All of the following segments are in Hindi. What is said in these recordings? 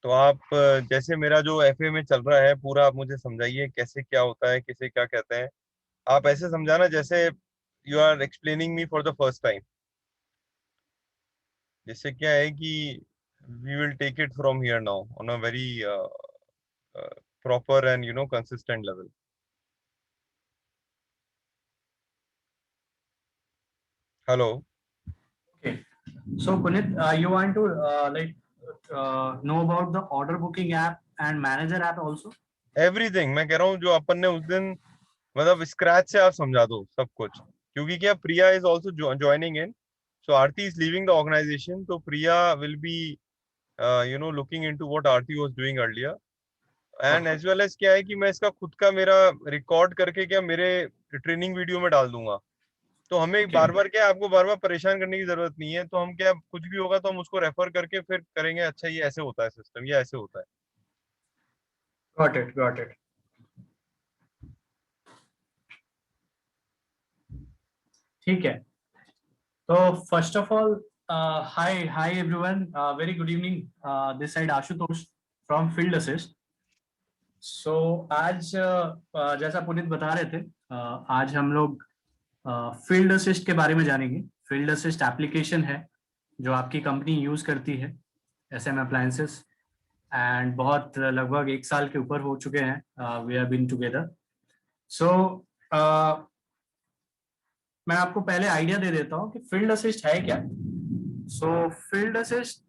तो आप जैसे मेरा जो एफए में चल रहा है पूरा, आप मुझे समझाइए कैसे क्या होता है, किसे क्या कहते हैं। आप ऐसे समझाना जैसे you are explaining me for the first time. जिससे क्या है कि we will take it from here now on a very proper and consistent level. Hello. Okay. So Punit, you want to know about the order booking app and manager app also? Everything मैं कह रहा हूँ जो अपन ने उस दिन, मतलब स्क्रैच से आप समझा दो सब कुछ, क्योंकि क्या Priya is also joining in. So Aarti is leaving the organization, तो Priya will be looking into what Aarti was doing earlier. And Okay. As well as क्या है कि मैं इसका खुद का मेरा रिकॉर्ड करके क्या मेरे ट्रेनिंग वीडियो में डाल दूंगा। तो हमें Okay. बार बार क्या, आपको बार बार परेशान करने की जरूरत नहीं है। तो हम क्या, कुछ भी होगा तो हम उसको रेफर करके फिर करेंगे, अच्छा ये ऐसे होता है सिस्टम, ये ऐसे होता है। Got it. Got it. ठीक है. तो first of all, hi everyone. Very good evening. This side Ashutosh from Field Assist. So आज जैसा पुनीत बता रहे थे, आज हम लोग फील्ड असिस्ट के बारे में जानेंगे. फील्ड असिस्ट एप्लीकेशन है जो आपकी कंपनी यूज करती है, SM अप्लायंसेस. एंड बहुत लगभग 1 साल के ऊपर हो चुके हैं वी हैव बीन टुगेदर. सो मैं आपको पहले आइडिया दे देता हूँ कि फील्ड असिस्ट है क्या. सो फील्ड असिस्ट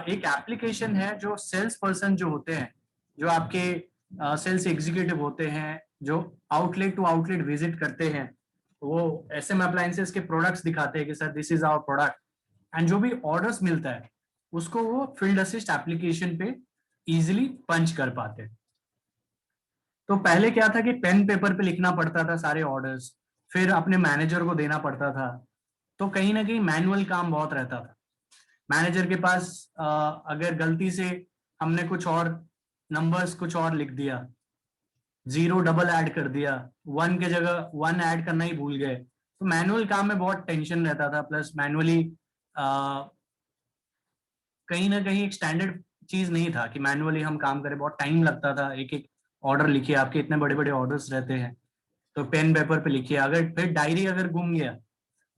एक एप्लीकेशन है जो सेल्स पर्सन जो होते हैं, जो आपके सेल्स एग्जीक्यूटिव होते हैं, जो आउटलेट टू आउटलेट विजिट करते हैं, वो SM अप्लायंसेस के प्रोडक्ट्स दिखाते हैं कि sir this is our product. And जो भी ऑर्डर्स मिलता है उसको वो फील्ड असिस्ट एप्लीकेशन पे इजिली पंच कर पाते हैं. तो पहले क्या था कि पेन पेपर पे लिखना पड़ता था सारे ऑर्डर्स, फिर अपने मैनेजर को देना पड़ता था. तो कहीं ना कहीं मैनुअल काम बहुत रहता था. मैनेजर के पास अगर गलती से हमने कुछ और नंबर्स कुछ और लिख दिया, जीरो डबल ऐड कर दिया, वन के जगह वन ऐड करना ही भूल गए, तो मैनुअल काम में बहुत टेंशन रहता था. प्लस मैनुअली कहीं ना कहीं एक स्टैंडर्ड चीज नहीं था कि मैनुअली हम काम करें. बहुत टाइम लगता था. एक एक ऑर्डर लिखिए, आपके इतने बड़े बड़े ऑर्डर्स रहते हैं, तो पेन पेपर पे लिखिए. अगर फिर डायरी अगर गुम गया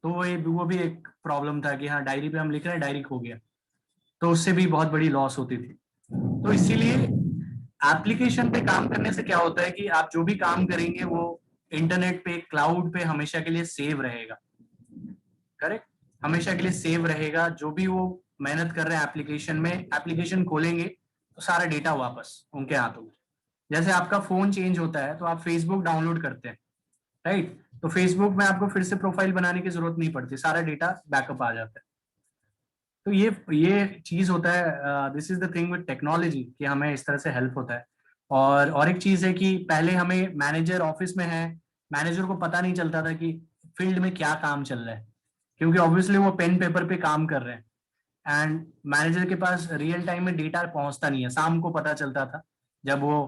तो वो भी एक प्रॉब्लम था कि हाँ डायरी पे हम लिख रहे हैं, डायरी खो गया, तो उससे भी बहुत बड़ी लॉस होती थी. तो इसीलिए एप्लीकेशन पे काम करने से क्या होता है कि आप जो भी काम करेंगे वो इंटरनेट पे, क्लाउड पे हमेशा के लिए सेव रहेगा. करेक्ट. हमेशा के लिए सेव रहेगा. जो भी वो मेहनत कर रहे हैं एप्लीकेशन में, एप्लीकेशन खोलेंगे तो सारा डेटा वापस उनके हाथों में. जैसे आपका फोन चेंज होता है तो आप फेसबुक डाउनलोड करते हैं, राइट. तो फेसबुक में आपको फिर से प्रोफाइल बनाने की जरूरत नहीं पड़ती, सारा डेटा बैकअप आ जाता है. तो ये चीज होता है. This is the thing with technology कि हमें इस तरह से हेल्प होता है. और एक चीज है कि पहले हमें मैनेजर ऑफिस में है, मैनेजर को पता नहीं चलता था कि फील्ड में क्या काम चल रहा है, क्योंकि ऑब्वियसली वो पेन पेपर पे काम कर रहे हैं. एंड मैनेजर के पास रियल टाइम में डेटा पहुंचता नहीं है. शाम को पता चलता था जब वो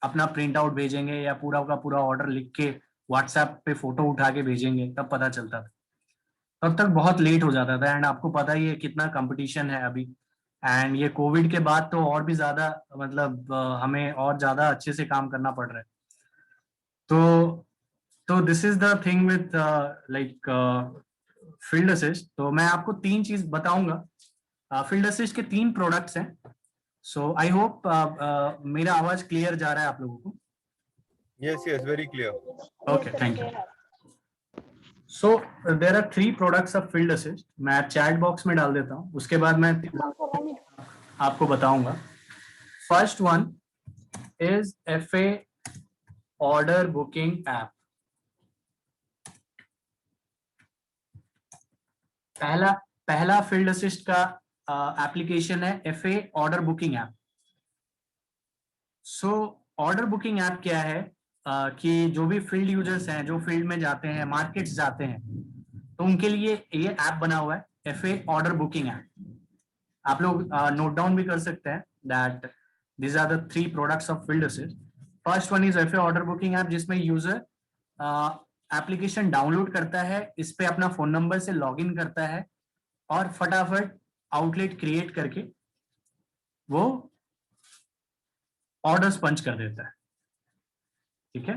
अपना प्रिंट आउट भेजेंगे या पूरा का पूरा ऑर्डर लिख के व्हाट्सएप पे फोटो उठा के भेजेंगे, तब पता चलता था. तब तक बहुत लेट हो जाता था. एंड आपको पता ही है कितना कंपटीशन है अभी. एंड ये कोविड के बाद तो और भी ज्यादा, मतलब हमें और ज्यादा अच्छे से काम करना पड़ रहा है. तो this is the thing with like field assist. तो मैं आपको तीन चीज बताऊंगा. फील्ड असिस्ट के 3 प्रोडक्ट्स हैं. सो आई होप मेरा आवाज क्लियर जा रहा है आप लोगों को. Yes yes, very clear. Okay, thank you. So there are 3 products of field assist. मैं चैट बॉक्स में डाल देता हूँ, उसके बाद मैं आपको बताऊंगा. First one is FA order booking app. पहला पहला फील्ड असिस्ट का एप्लीकेशन है FA order booking app. So order booking app क्या है कि जो भी फील्ड यूजर्स हैं, जो फील्ड में जाते हैं, मार्केट्स जाते हैं, तो उनके लिए ये ऐप बना हुआ है FA ऑर्डर बुकिंग ऐप. आप लोग नोट डाउन भी कर सकते हैं that these are the 3 products of field assist. First one is FA order booking app, जिसमें यूजर एप्लीकेशन डाउनलोड करता है, इस पे अपना फोन नंबर से लॉगिन करता है और फटाफट आउटलेट क्रिएट करके वो ऑर्डर्स पंच कर देता है। ठीक है,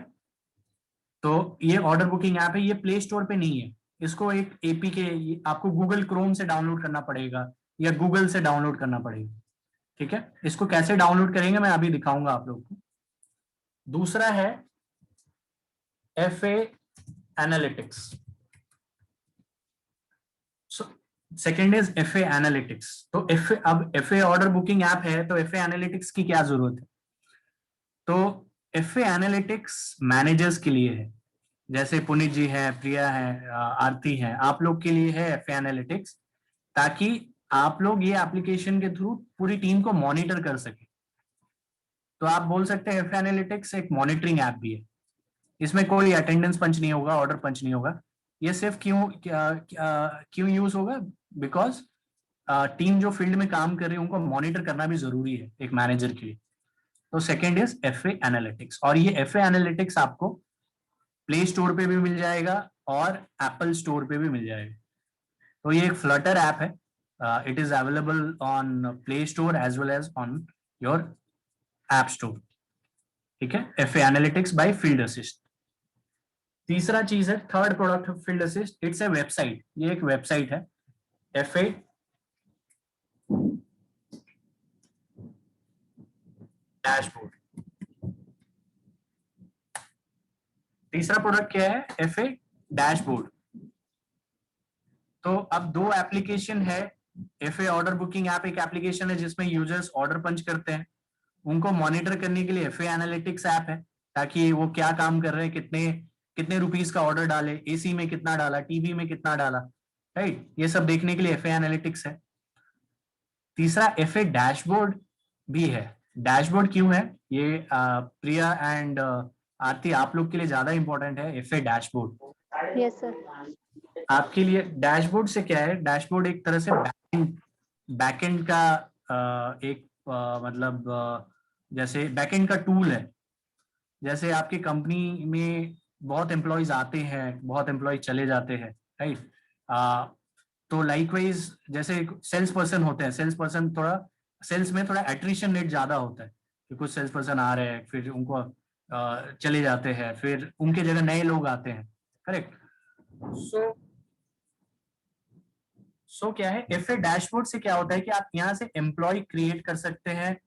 तो ये ऑर्डर बुकिंग ऐप है, ये प्ले स्टोर पे नहीं है, इसको एक एपीके आपको गूगल क्रोम से डाउनलोड करना पड़ेगा या गूगल से डाउनलोड करना पड़ेगा। ठीक है, इसको कैसे डाउनलोड करेंगे मैं अभी दिखाऊंगा आप लोग को। दूसरा है FA analytics. Second is FA analytics. तो अब FA ऑर्डर बुकिंग ऐप है तो FA एनालिटिक्स की क्या जरूरत है? तो FA एनालिटिक्स मैनेजर्स के लिए है, जैसे पुनीत जी है, प्रिया है, आरती है, आप लोग के लिए है FA एनालिटिक्स, ताकि आप लोग ये एप्लीकेशन के थ्रू पूरी टीम को मॉनिटर कर सके। तो आप बोल सकते हैं FA एनालिटिक्स एक मॉनिटरिंग ऐप भी है। इसमें कोई अटेंडेंस पंच नहीं होगा, ऑर्डर पंच नहीं होगा। ये सिर्फ क्यों यूज होगा? बिकॉज टीम जो फील्ड में काम कर रही है उनको मॉनिटर करना भी जरूरी है एक मैनेजर के लिए। तो सेकेंड इज FA एनालिटिक्स, और ये FA एनालिटिक्स आपको प्ले स्टोर पे भी मिल जाएगा और एप्पल स्टोर पे भी मिल जाएगा। तो ये एक फ्लटर ऐप है, it is available on Play Store as well as on your App Store. ठीक है, FA analytics by field assist. तीसरा चीज है, third product of field assist, it's a website. ये एक वेबसाइट है, FA डैशबोर्ड। तीसरा प्रोडक्ट क्या है? FA dashboard. तो अब दो एप्लीकेशन है। FA ऑर्डर बुकिंग ऐप एक एप्लीकेशन है जिसमें यूजर्स ऑर्डर पंच करते हैं, उनको मॉनिटर करने के लिए FA एनालिटिक्स ऐप है, ताकि वो क्या काम कर रहे हैं, कितने कितने रुपीस का ऑर्डर डाले, AC में कितना डाला, टीवी में कितना डाला, राइट, ये सब देखने के लिए FA एनालिटिक्स है। तीसरा FA डैशबोर्ड भी है। डैशबोर्ड क्यों है? ये प्रिया एंड आरती आप लोग के लिए ज्यादा इंपॉर्टेंट है FA डैशबोर्ड। Yes sir. आपके लिए डैशबोर्ड से क्या है? डैशबोर्ड एक तरह से बैकएंड का एक मतलब जैसे बैकएंड का टूल है। जैसे आपकी कंपनी में बहुत एम्प्लॉयज आते हैं, बहुत एम्प्लॉय चले जाते हैं, राइट, तो लाइकवाइज जैसे सेल्स पर्सन होते हैं, सेल्स पर्सन थोड़ा सेल्स में थोड़ा एट्रिशन रेट ज्यादा होता है कि कुछ सेल्स पर्सन आ रहे हैं फिर उनको चले जाते हैं, फिर उनके जगह नए लोग आते हैं, करेक्ट। सो क्या है, FA डैशबोर्ड से क्या होता है कि आप यहाँ से एम्प्लॉय क्रिएट कर सकते हैं।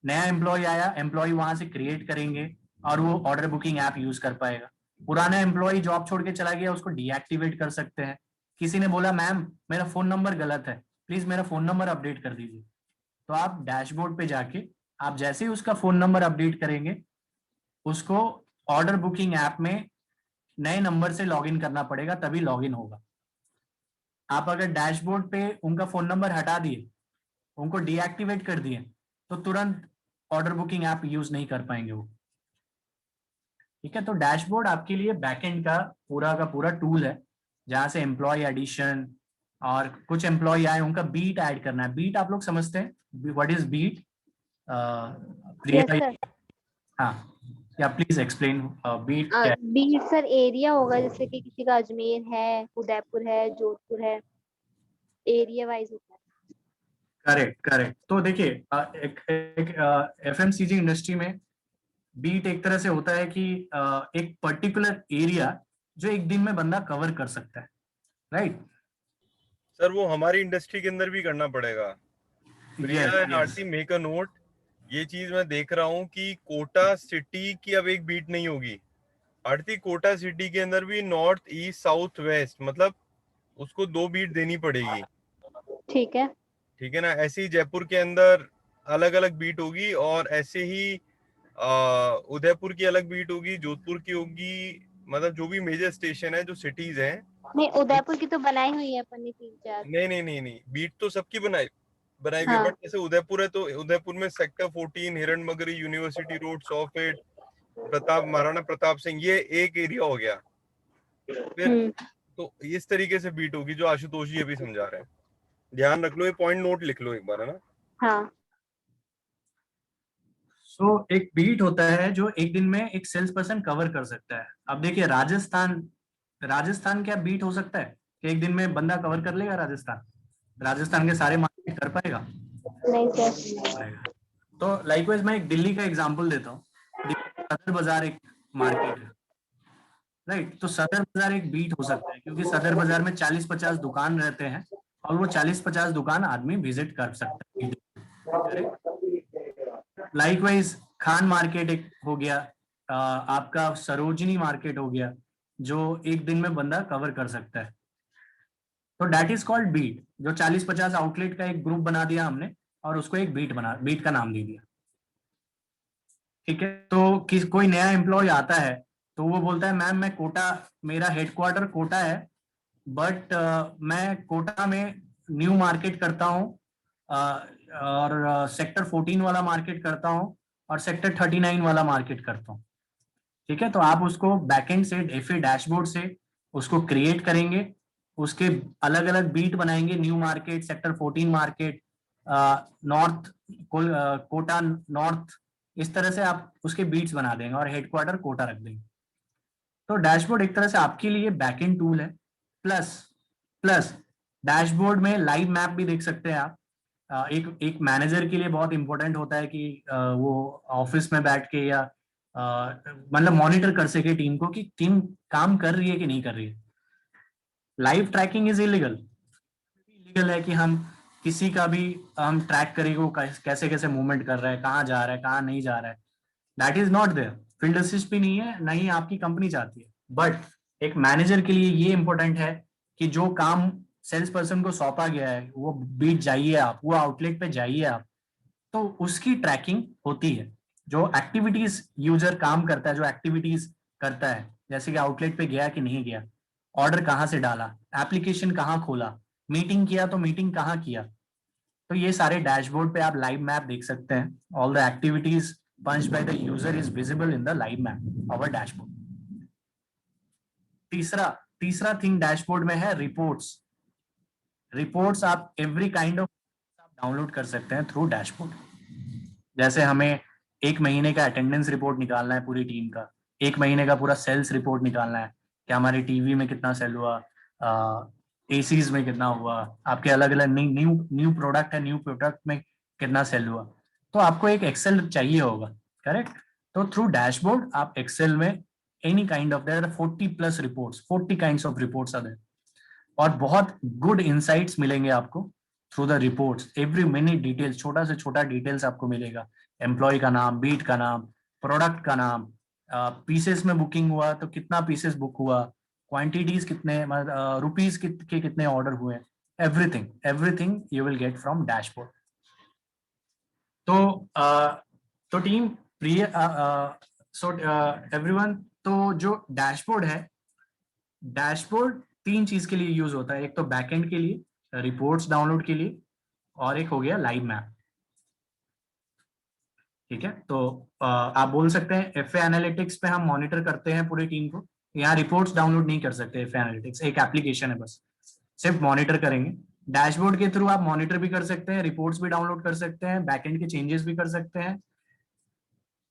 नया एम्प्लॉय आया, एम्प्लॉय वहां से क्रिएट करेंगे और वो ऑर्डर बुकिंग ऐप यूज कर पाएगा। पुराना एम्प्लॉय जॉब छोड़ के चला गया, उसको डीएक्टिवेट कर सकते हैं। किसी ने बोला मैम मेरा फोन नंबर गलत है, प्लीज मेरा फोन नंबर अपडेट कर दीजिए, तो आप डैशबोर्ड पे जाके आप जैसे ही उसका फोन नंबर अपडेट करेंगे, उसको ऑर्डर बुकिंग ऐप में नए नंबर से लॉगिन करना पड़ेगा, तभी लॉगिन होगा। आप अगर डैशबोर्ड पे उनका फोन नंबर हटा दिए, उनको डीएक्टिवेट कर दिए, तो तुरंत ऑर्डर बुकिंग ऐप यूज नहीं कर पाएंगे वो। ठीक है, तो डैशबोर्ड आपके लिए बैकएंड का पूरा टूल है, जहां से एम्प्लॉय एडिशन और कुछ एम्प्लॉय आए उनका बीट ऐड करना है। बीट आप लोग समझते हैं, व्हाट इज बीट? हाँ, या प्लीज एक्सप्लेन बीट क्या है? बीट सर एरिया होगा, जैसे कि किसी का अजमेर है, उदयपुर है, जोधपुर है, एरिया वाइज होता है। करेक्ट। तो देखिए एक FMCG इंडस्ट्री में बीट एक तरह से होता है कि एक पर्टिकुलर एरिया जो एक दिन में बंदा कवर कर सकता है, राइट। सर वो हमारी इंडस्ट्री के अंदर भी करना पड़ेगा। Priya and Aarti make a note, ये चीज मैं देख रहा हूँ कि कोटा सिटी की अब एक बीट नहीं होगी। आरती, कोटा सिटी के अंदर भी नॉर्थ ईस्ट साउथ वेस्ट, मतलब उसको 2 बीट देनी पड़ेगी। ठीक है, ठीक है ना। ऐसे ही जयपुर के अंदर अलग अलग बीट होगी, और ऐसे ही उदयपुर की अलग बीट होगी, जोधपुर की होगी, मतलब जो भी मेजर स्टेशन है, जो सिटीज हैं। नहीं उदयपुर की तो बनाई हुई है अपन ने 3-4। नहीं, बीट तो सबकी बनाई हुई है, हाँ। बट जैसे उदयपुर है तो उदयपुर में सेक्टर 14, हिरणमगरी, यूनिवर्सिटी रोड, सॉफेट, प्रताप, महाराणा प्रताप सिंह, ये एक एरिया हो गया। फिर तो इस तरीके से बीट होगी जो आशुतोष जी अभी समझा रहे हैं। ध्यान रख लो, ये पॉइंट नोट लिख लो एक बार, है ना। हाँ। सो एक बीट होता है जो एक दिन में एक सेल्स पर्सन कवर कर सकता है। अब देखिए राजस्थान क्या बीट हो सकता है कि एक दिन में बंदा कवर कर लेगा राजस्थान? राजस्थान के सारे मार्केट कर पाएगा? नहीं सर। पाएगा। तो लाइकवाइज मैं एक दिल्ली का एग्जांपल देता हूँ। सदर बाजार एक मार्केट है, राइट? तो सदर बाजार एक बीट हो सकता है, क्योंकि सदर बाजार में 40-50 दुकान रहते हैं और वो 40-50 दुकान आदमी विजिट कर सकता है। लाइकवाइज खान मार्केट एक हो गया, आपका सरोजनी मार्केट हो गया, जो एक दिन में बंदा कवर कर सकता है। तो दैट इज कॉल्ड बीट। जो 40-50 आउटलेट का एक ग्रुप बना दिया हमने और उसको एक बीट का नाम दे दिया। ठीक है, तो कोई नया एम्प्लॉय आता है तो वो बोलता है मैम मैं कोटा, मेरा हेडक्वार्टर कोटा है, बट मैं कोटा में न्यू मार्केट करता हूँ, और सेक्टर 14 वाला मार्केट करता हूँ और सेक्टर 39 वाला मार्केट करता हूँ। ठीक है, तो आप उसको बैकएंड से एफए डैशबोर्ड से उसको क्रिएट करेंगे, उसके अलग अलग बीट बनाएंगे, new market, sector 14 market, north Kota north, इस तरह से आप उसके बीट्स बना देंगे और हेडक्वार्टर कोटा रख देंगे। तो डैशबोर्ड एक तरह से आपके लिए बैकएंड टूल है। प्लस प्लस डैशबोर्ड में लाइव मैप भी देख सकते हैं आप। एक मैनेजर के लिए बहुत इंपॉर्टेंट होता है कि वो ऑफिस में बैठ के या मतलब मॉनिटर कर सके टीम को कि टीम काम कर रही है कि नहीं कर रही है। Live tracking is illegal. Illegal है कि हम किसी का भी हम ट्रैक करें वो कैसे कैसे मूवमेंट कर रहा है, कहाँ जा रहा है, कहाँ नहीं जा रहा है। That is not there. Field assist भी नहीं है, नहीं आपकी कंपनी चाहती है। बट एक मैनेजर के लिए ये इंपॉर्टेंट है कि जो काम सेल्स पर्सन को सौंपा गया है, वो बीट जाइए आप, वो आउटलेट पे जाइए आप, तो उसकी ट्रैकिंग होती है। जो एक्टिविटीज यूजर काम करता है, जो एक्टिविटीज करता है, जैसे कि आउटलेट पे गया कि नहीं गया, ऑर्डर कहाँ से डाला, एप्लीकेशन कहाँ खोला, मीटिंग किया तो मीटिंग कहाँ किया, तो ये सारे डैशबोर्ड पे आप लाइव मैप देख सकते हैं। All the activities punched by the user is visible in the live map our dashboard. तीसरा तीसरा थिंग डैशबोर्ड में है रिपोर्ट्स। रिपोर्ट्स आप एवरी काइंड ऑफ आप डाउनलोड कर सकते हैं थ्रू डैशबोर्ड। जैसे हमें एक महीने का अटेंडेंस रिपोर्ट निकालना है पूरी टीम का, एक महीने का पूरा सेल्स रिपोर्ट निकालना है कि हमारी टीवी में कितना सेल हुआ, एसीज में कितना हुआ, आपके अलग अलग न्यू न्यू प्रोडक्ट है, न्यू प्रोडक्ट में कितना सेल हुआ, तो आपको एक एक्सेल चाहिए होगा, करेक्ट? तो थ्रू डैशबोर्ड आप एक्सेल में any kind of, there are 40+ reports, 40 kinds of reports are there, और बहुत गुड इंसाइट्स मिलेंगे आपको through the reports. Every minute details, छोटा से छोटा डिटेल्स आपको मिलेगा। एम्प्लॉय का नाम, बीट का नाम, प्रोडक्ट का नाम, पीसेस में बुकिंग हुआ तो कितना पीसेस बुक हुआ, क्वांटिटीज कितने, रुपीज के कितने ऑर्डर हुए, everything everything you will get from dashboard. तो टीम प्रिय, सो एवरीवन, तो जो डैशबोर्ड है, डैशबोर्ड 3 चीज के लिए यूज होता है। एक तो बैकएंड के लिए, रिपोर्ट्स डाउनलोड के लिए, और एक हो गया लाइव मैप। ठीक है, तो आप बोल सकते हैं एफए एनालिटिक्स पे हम मॉनिटर करते हैं पूरी टीम को। यहाँ रिपोर्ट्स डाउनलोड नहीं कर सकते। एफए एनालिटिक्स एक एप्लीकेशन है, बस सिर्फ मॉनिटर करेंगे। डैशबोर्ड के थ्रू आप मॉनिटर भी कर सकते हैं, रिपोर्ट्स भी डाउनलोड कर सकते हैं, बैकएंड के चेंजेस भी कर सकते हैं,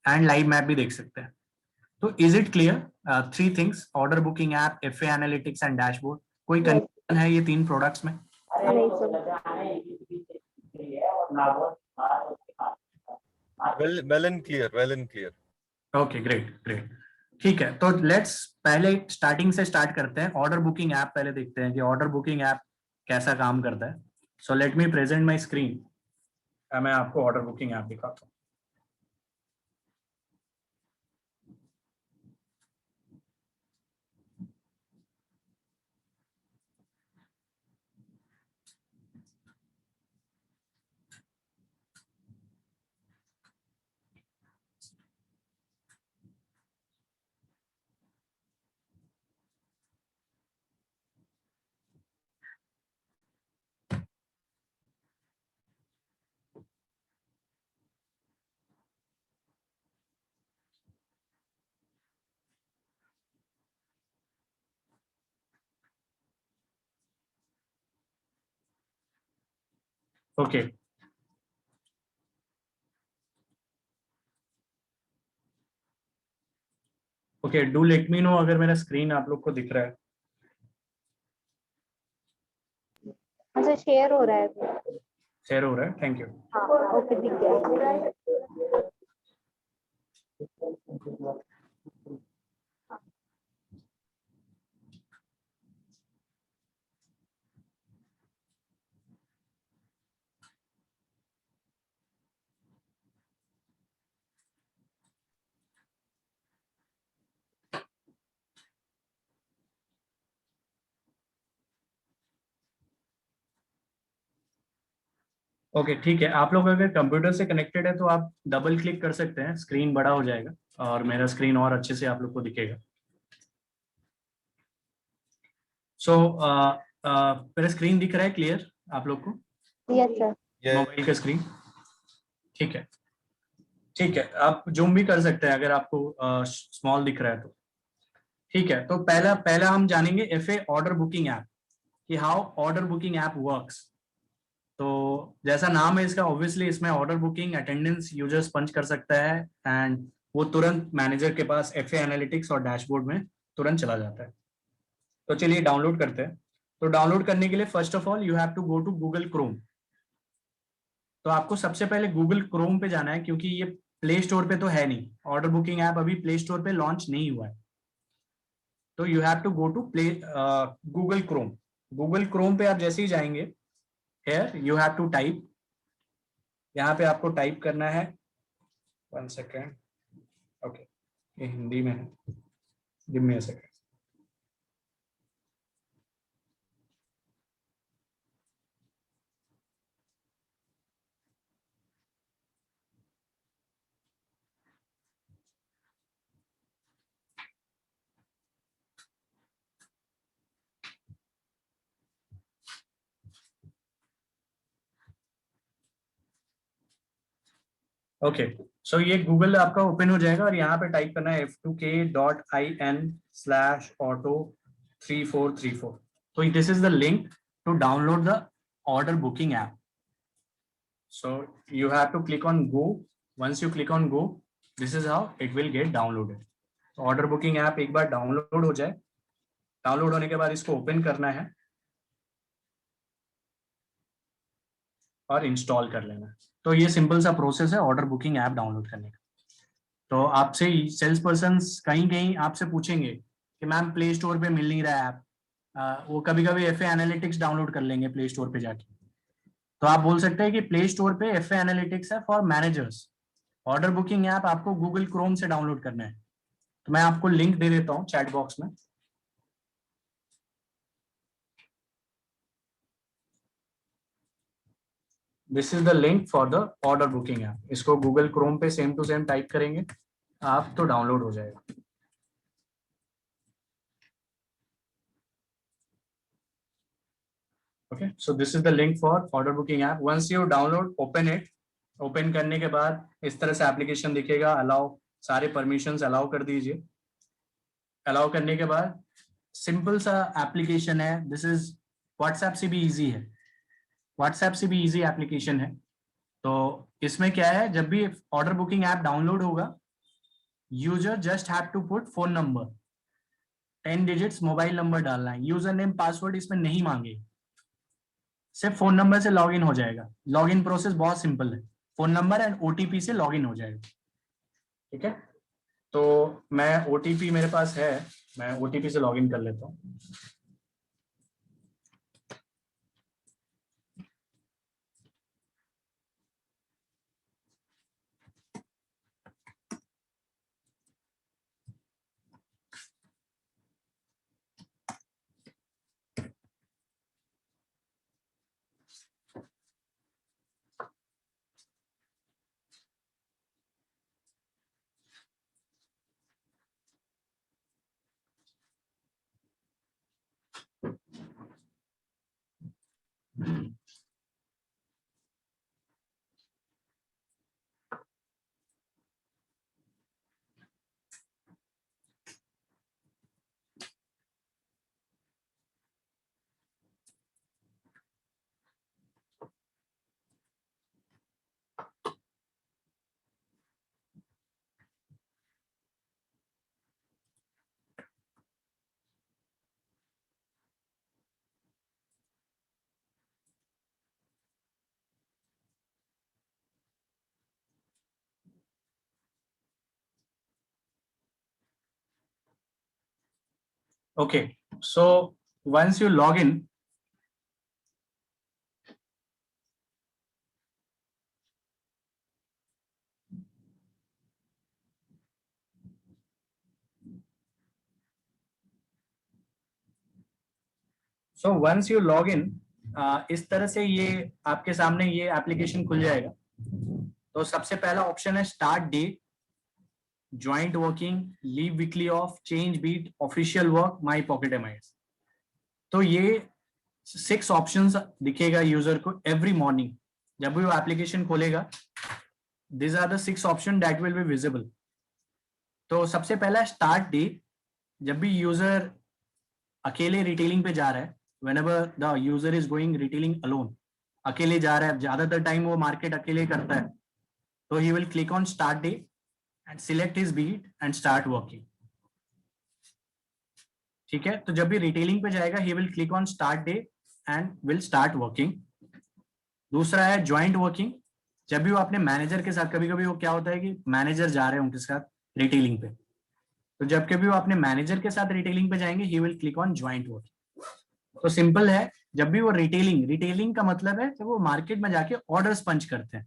एंड लाइव मैप भी देख सकते हैं। तो is it clear? 3 things, order booking app, FA analytics and dashboard. कोई कंफ्यूजन है ये 3 प्रोडक्ट्स में? नहीं sir. Well and clear, well and clear. Okay, great great. ठीक है, तो लेट्स पहले स्टार्टिंग से स्टार्ट करते हैं। ऑर्डर बुकिंग ऐप पहले देखते हैं कि ऑर्डर बुकिंग ऐप कैसा काम करता है। So let me present my screen, मैं आपको ऑर्डर बुकिंग ऐप दिखाता हूँ। Okay, okay, do let me know अगर मेरा स्क्रीन आप लोग को दिख रहा है। अच्छा शेयर हो रहा है अभी। शेयर हो रहा है, थैंक यू। हाँ ओके दिख गया। ओके ठीक है, आप लोग अगर कंप्यूटर से कनेक्टेड है तो आप डबल क्लिक कर सकते हैं, स्क्रीन बड़ा हो जाएगा और मेरा स्क्रीन और अच्छे से आप लोग को दिखेगा। सो मेरा स्क्रीन दिख रहा है क्लियर आप लोग को, यस सर। Yes. मोबाइल का स्क्रीन? ठीक है, ठीक है, आप जूम भी कर सकते हैं अगर आपको स्मॉल दिख रहा है तो। ठीक है, तो पहला पहला हम जानेंगे एफए ऑर्डर बुकिंग ऐप, कि how order booking app works. तो जैसा नाम है इसका, ऑब्वियसली इसमें ऑर्डर बुकिंग अटेंडेंस यूजर्स पंच कर सकता है एंड वो तुरंत मैनेजर के पास एफए एनालिटिक्स और डैशबोर्ड में तुरंत चला जाता है। तो चलिए डाउनलोड करते हैं। तो डाउनलोड करने के लिए first of all you have to go to Google Chrome. तो आपको सबसे पहले गूगल क्रोम पे जाना है, क्योंकि ये प्ले स्टोर पे तो है नहीं, ऑर्डर बुकिंग ऐप अभी प्ले स्टोर पे लॉन्च नहीं हुआ है। तो you have to go to Play Google Chrome. Google Chrome पे आप जैसे ही जाएंगे, here you have to type, यहाँ पे आपको टाइप करना है, 1 सेकेंड, ओके ये हिंदी में है, give me a second. Okay, so ये गूगल आपका ओपन हो जाएगा और यहाँ पे टाइप करना है f2k.in/auto3434। तो this is the link to download the order booking app. So you have to click on go. Once you click on go, this is how it will get downloaded. Order booking app एक बार डाउनलोड हो जाए, डाउनलोड होने के बाद इसको ओपन करना है और इंस्टॉल कर लेना है। तो ये सिंपल सा प्रोसेस है ऑर्डर बुकिंग ऐप डाउनलोड करने का। तो आपसे सेल्स पर्सन कहीं कहीं आपसे पूछेंगे कि मैम प्ले स्टोर पे मिल नहीं रहा है ऐप। वो कभी कभी एफ एनालिटिक्स डाउनलोड कर लेंगे प्ले स्टोर पे जाके। तो आप बोल सकते हैं कि प्ले स्टोर पे एफ एनालिटिक्स है for managers, order booking app आपको गूगल क्रोम से डाउनलोड करना है। तो मैं आपको लिंक दे देता हूँ चैट बॉक्स में। This is the link for the order booking app. इसको गूगल क्रोम पे सेम टू सेम टाइप करेंगे आप तो डाउनलोड हो जाएगा। Okay, so this is the link for order booking app. Once you download, open it. Open करने के बाद इस तरह से एप्लीकेशन दिखेगा, अलाउ, सारे परमिशंस अलाउ कर दीजिए। अलाउ करने के बाद सिंपल सा एप्लीकेशन है, दिस इज व्हाट्सएप से भी इजी है, व्हाट्सएप से भी इजी एप्लीकेशन है। तो इसमें क्या है, जब भी ऑर्डर बुकिंग ऐप डाउनलोड होगा, user just have to put phone number, 10 digits mobile number डालना है, यूजर नेम पासवर्ड इसमें नहीं मांगे, सिर्फ फोन नंबर से लॉगिन हो जाएगा। लॉगिन प्रोसेस बहुत सिंपल है, फोन नंबर एंड ओटीपी से लॉगिन हो जाएगा। ठीक है, तो मैं ओटीपी मेरे पास है, मैं ओटीपी से लॉगिन कर लेता हूँ। Okay, so once you log in, so once you log in, इस तरह से ये आपके सामने ये एप्लीकेशन खुल जाएगा। तो सबसे पहला ऑप्शन है start date, joint working, leave weekly off, change beat, official work, my pocket MIS. तो ये 6 ऑप्शंस दिखेगा यूजर को एवरी मॉर्निंग जब भी वो एप्लीकेशन खोलेगा। This are the 6 option that will be visible. तो सबसे पहला स्टार्ट डेट, जब भी यूजर अकेले रिटेलिंग पे जा रहा है, whenever the user is going retailing alone, अकेले जा रहा है, ज्यादातर टाइम वो मार्केट अकेले करता है, तो he will click on start day and select his beat and start working। ठीक है, तो जब भी रिटेलिंग पे जाएगा he will click on start day and will start working। दूसरा है ज्वाइंट वर्किंग, जब भी वो अपने मैनेजर के साथ, कभी कभी वो क्या होता है कि मैनेजर जा रहे हैं उनके साथ रिटेलिंग पे, तो जब कभी वो अपने मैनेजर के साथ रिटेलिंग पे जाएंगे he will click on joint working. तो सिंपल है, जब भी वो रिटेलिंग का मतलब है जब वो मार्केट में जाके ऑर्डर्स पंच करते हैं।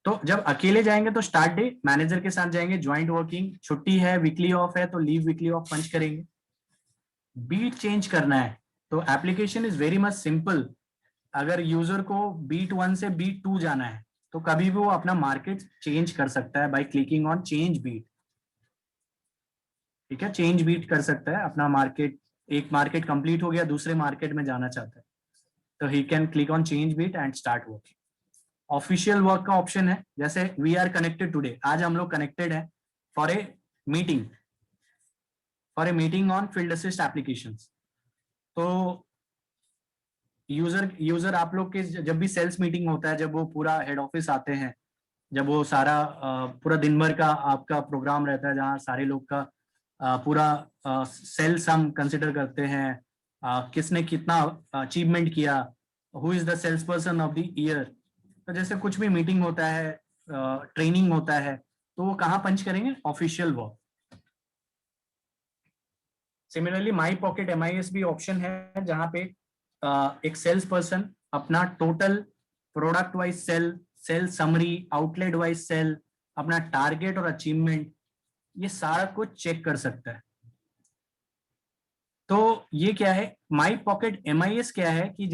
तो जब अकेले जाएंगे तो स्टार्ट डे, मैनेजर के साथ जाएंगे ज्वाइंट वर्किंग, छुट्टी है, वीकली ऑफ है तो लीव वीकली ऑफ पंच करेंगे। बीट चेंज करना है तो application is very much simple. अगर यूजर को बीट 1 से बीट 2 जाना है तो कभी भी वो अपना मार्केट चेंज कर सकता है by clicking on change beat. ठीक है, चेंज बीट कर सकता है अपना मार्केट, एक मार्केट कंप्लीट हो गया, दूसरे मार्केट में जाना चाहता है तो he can click on change beat and start working. Official work का ऑप्शन है, जैसे वी आर कनेक्टेड टुडे, आज हम लोग कनेक्टेड है for a meeting on field assist applications. तो यूजर आप लोग के जब भी सेल्स मीटिंग होता है, जब वो पूरा हेड ऑफिस आते हैं, जब वो सारा पूरा दिन भर का आपका प्रोग्राम रहता है जहाँ सारे लोग का पूरा सेल्स हम कंसिडर करते हैं, किसने कितना अचीवमेंट किया, who is the sales person of the year. तो जैसे कुछ भी मीटिंग होता है, ट्रेनिंग होता है, तो वो कहाँ पंच करेंगे, official work. Similarly my pocket MIS भी ऑप्शन है जहाँ पे एक सेल्स पर्सन अपना total product wise sale summary, outlet wise sale, अपना टारगेट और अचीवमेंट, ये सारा कुछ चेक कर सकता है। तो ये क्या है, माई पॉकेट एमआईएस क्या है कि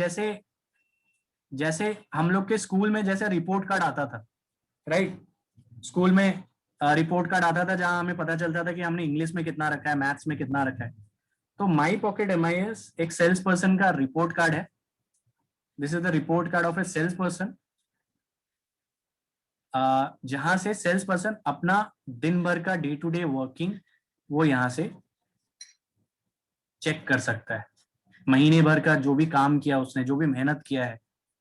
जैसे हम लोग के स्कूल में जैसे रिपोर्ट कार्ड आता था, राइट, स्कूल में रिपोर्ट कार्ड आता था जहां हमें पता चलता था कि हमने इंग्लिश में कितना रखा है, मैथ्स में कितना रखा है। तो माई पॉकेट एमआईएस एक सेल्स पर्सन का रिपोर्ट कार्ड है। This is the report card of a sales person, जहां से सेल्स पर्सन अपना दिन भर का डे टू डे वर्किंग वो यहां से चेक कर सकता है। महीने भर का जो भी काम किया उसने, जो भी मेहनत किया है,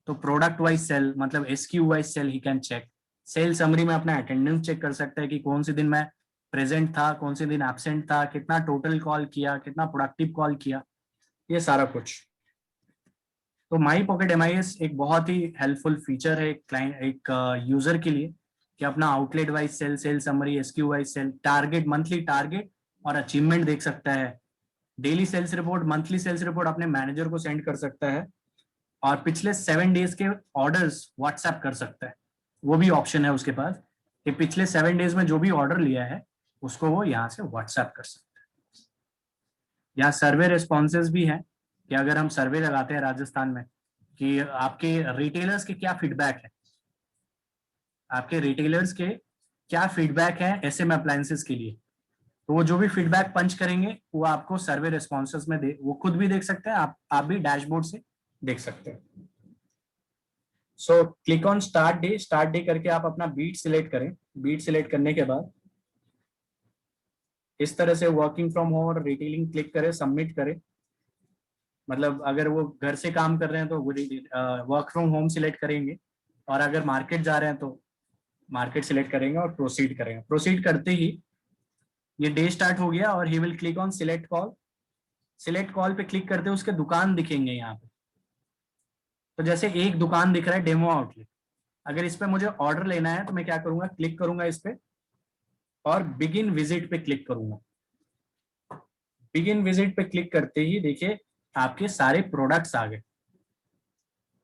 तो प्रोडक्ट वाइज सेल मतलब SQ wise sale he can check. Sale summary में अपना अटेंडेंस चेक कर सकता है कि कौन से दिन मैं प्रेजेंट था, कौन से दिन एब्सेंट था, कितना टोटल कॉल किया, कितना प्रोडक्टिव कॉल किया, ये सारा कुछ। तो माई पॉकेट एमआईएस एक बहुत ही हेल्पफुल फीचर है एक यूजर के लिए कि अपना outlet wise sale, sale summary, SQ wise sale, target, monthly target और अचीवमेंट देख सकता है, daily sales report, monthly sales report अपने मैनेजर को सेंड कर सकता है, और पिछले 7 डेज के ऑर्डर्स व्हाट्सएप कर सकता है। वो भी ऑप्शन है उसके पास कि पिछले 7 डेज में जो भी ऑर्डर लिया है उसको वो यहाँ से व्हाट्सएप कर सकता है। यहाँ सर्वे रिस्पॉन्सेज भी हैं कि अगर हम सर्वे लगाते हैं राजस्थान में कि आपके रिटेलर्स के क्या फीडबैक है, आपके रिटेलर्स के क्या फीडबैक है एसएम अप्लायंसेस के लिए, तो वो जो भी फीडबैक पंच करेंगे वो आपको सर्वे रिस्पॉन्सेज में वो खुद भी देख सकते हैं, आप भी डैशबोर्ड से देख सकते हैं। So click on start day, start day करके आप अपना बीट सिलेक्ट करें। बीट सिलेक्ट करने के बाद इस तरह से वर्किंग फ्रॉम होम और रिटेलिंग क्लिक करें, सबमिट करें। मतलब अगर वो घर से काम कर रहे हैं तो वर्क फ्रॉम होम सिलेक्ट करेंगे, और अगर मार्केट जा रहे हैं तो मार्केट सिलेक्ट करेंगे और प्रोसीड करेंगे। प्रोसीड करते ही ये डे स्टार्ट हो गया और he will click on select call. Select call पे क्लिक करते उसके दुकान दिखेंगे यहाँ पे। तो जैसे एक दुकान दिख रहा है डेमो आउटलेट, अगर इस पे मुझे ऑर्डर लेना है तो मैं क्या करूंगा, क्लिक करूंगा इस पे और बिगिन विजिट पे क्लिक करूंगा। बिगिन विजिट पे क्लिक करते ही देखिए आपके सारे प्रोडक्ट्स आ गए,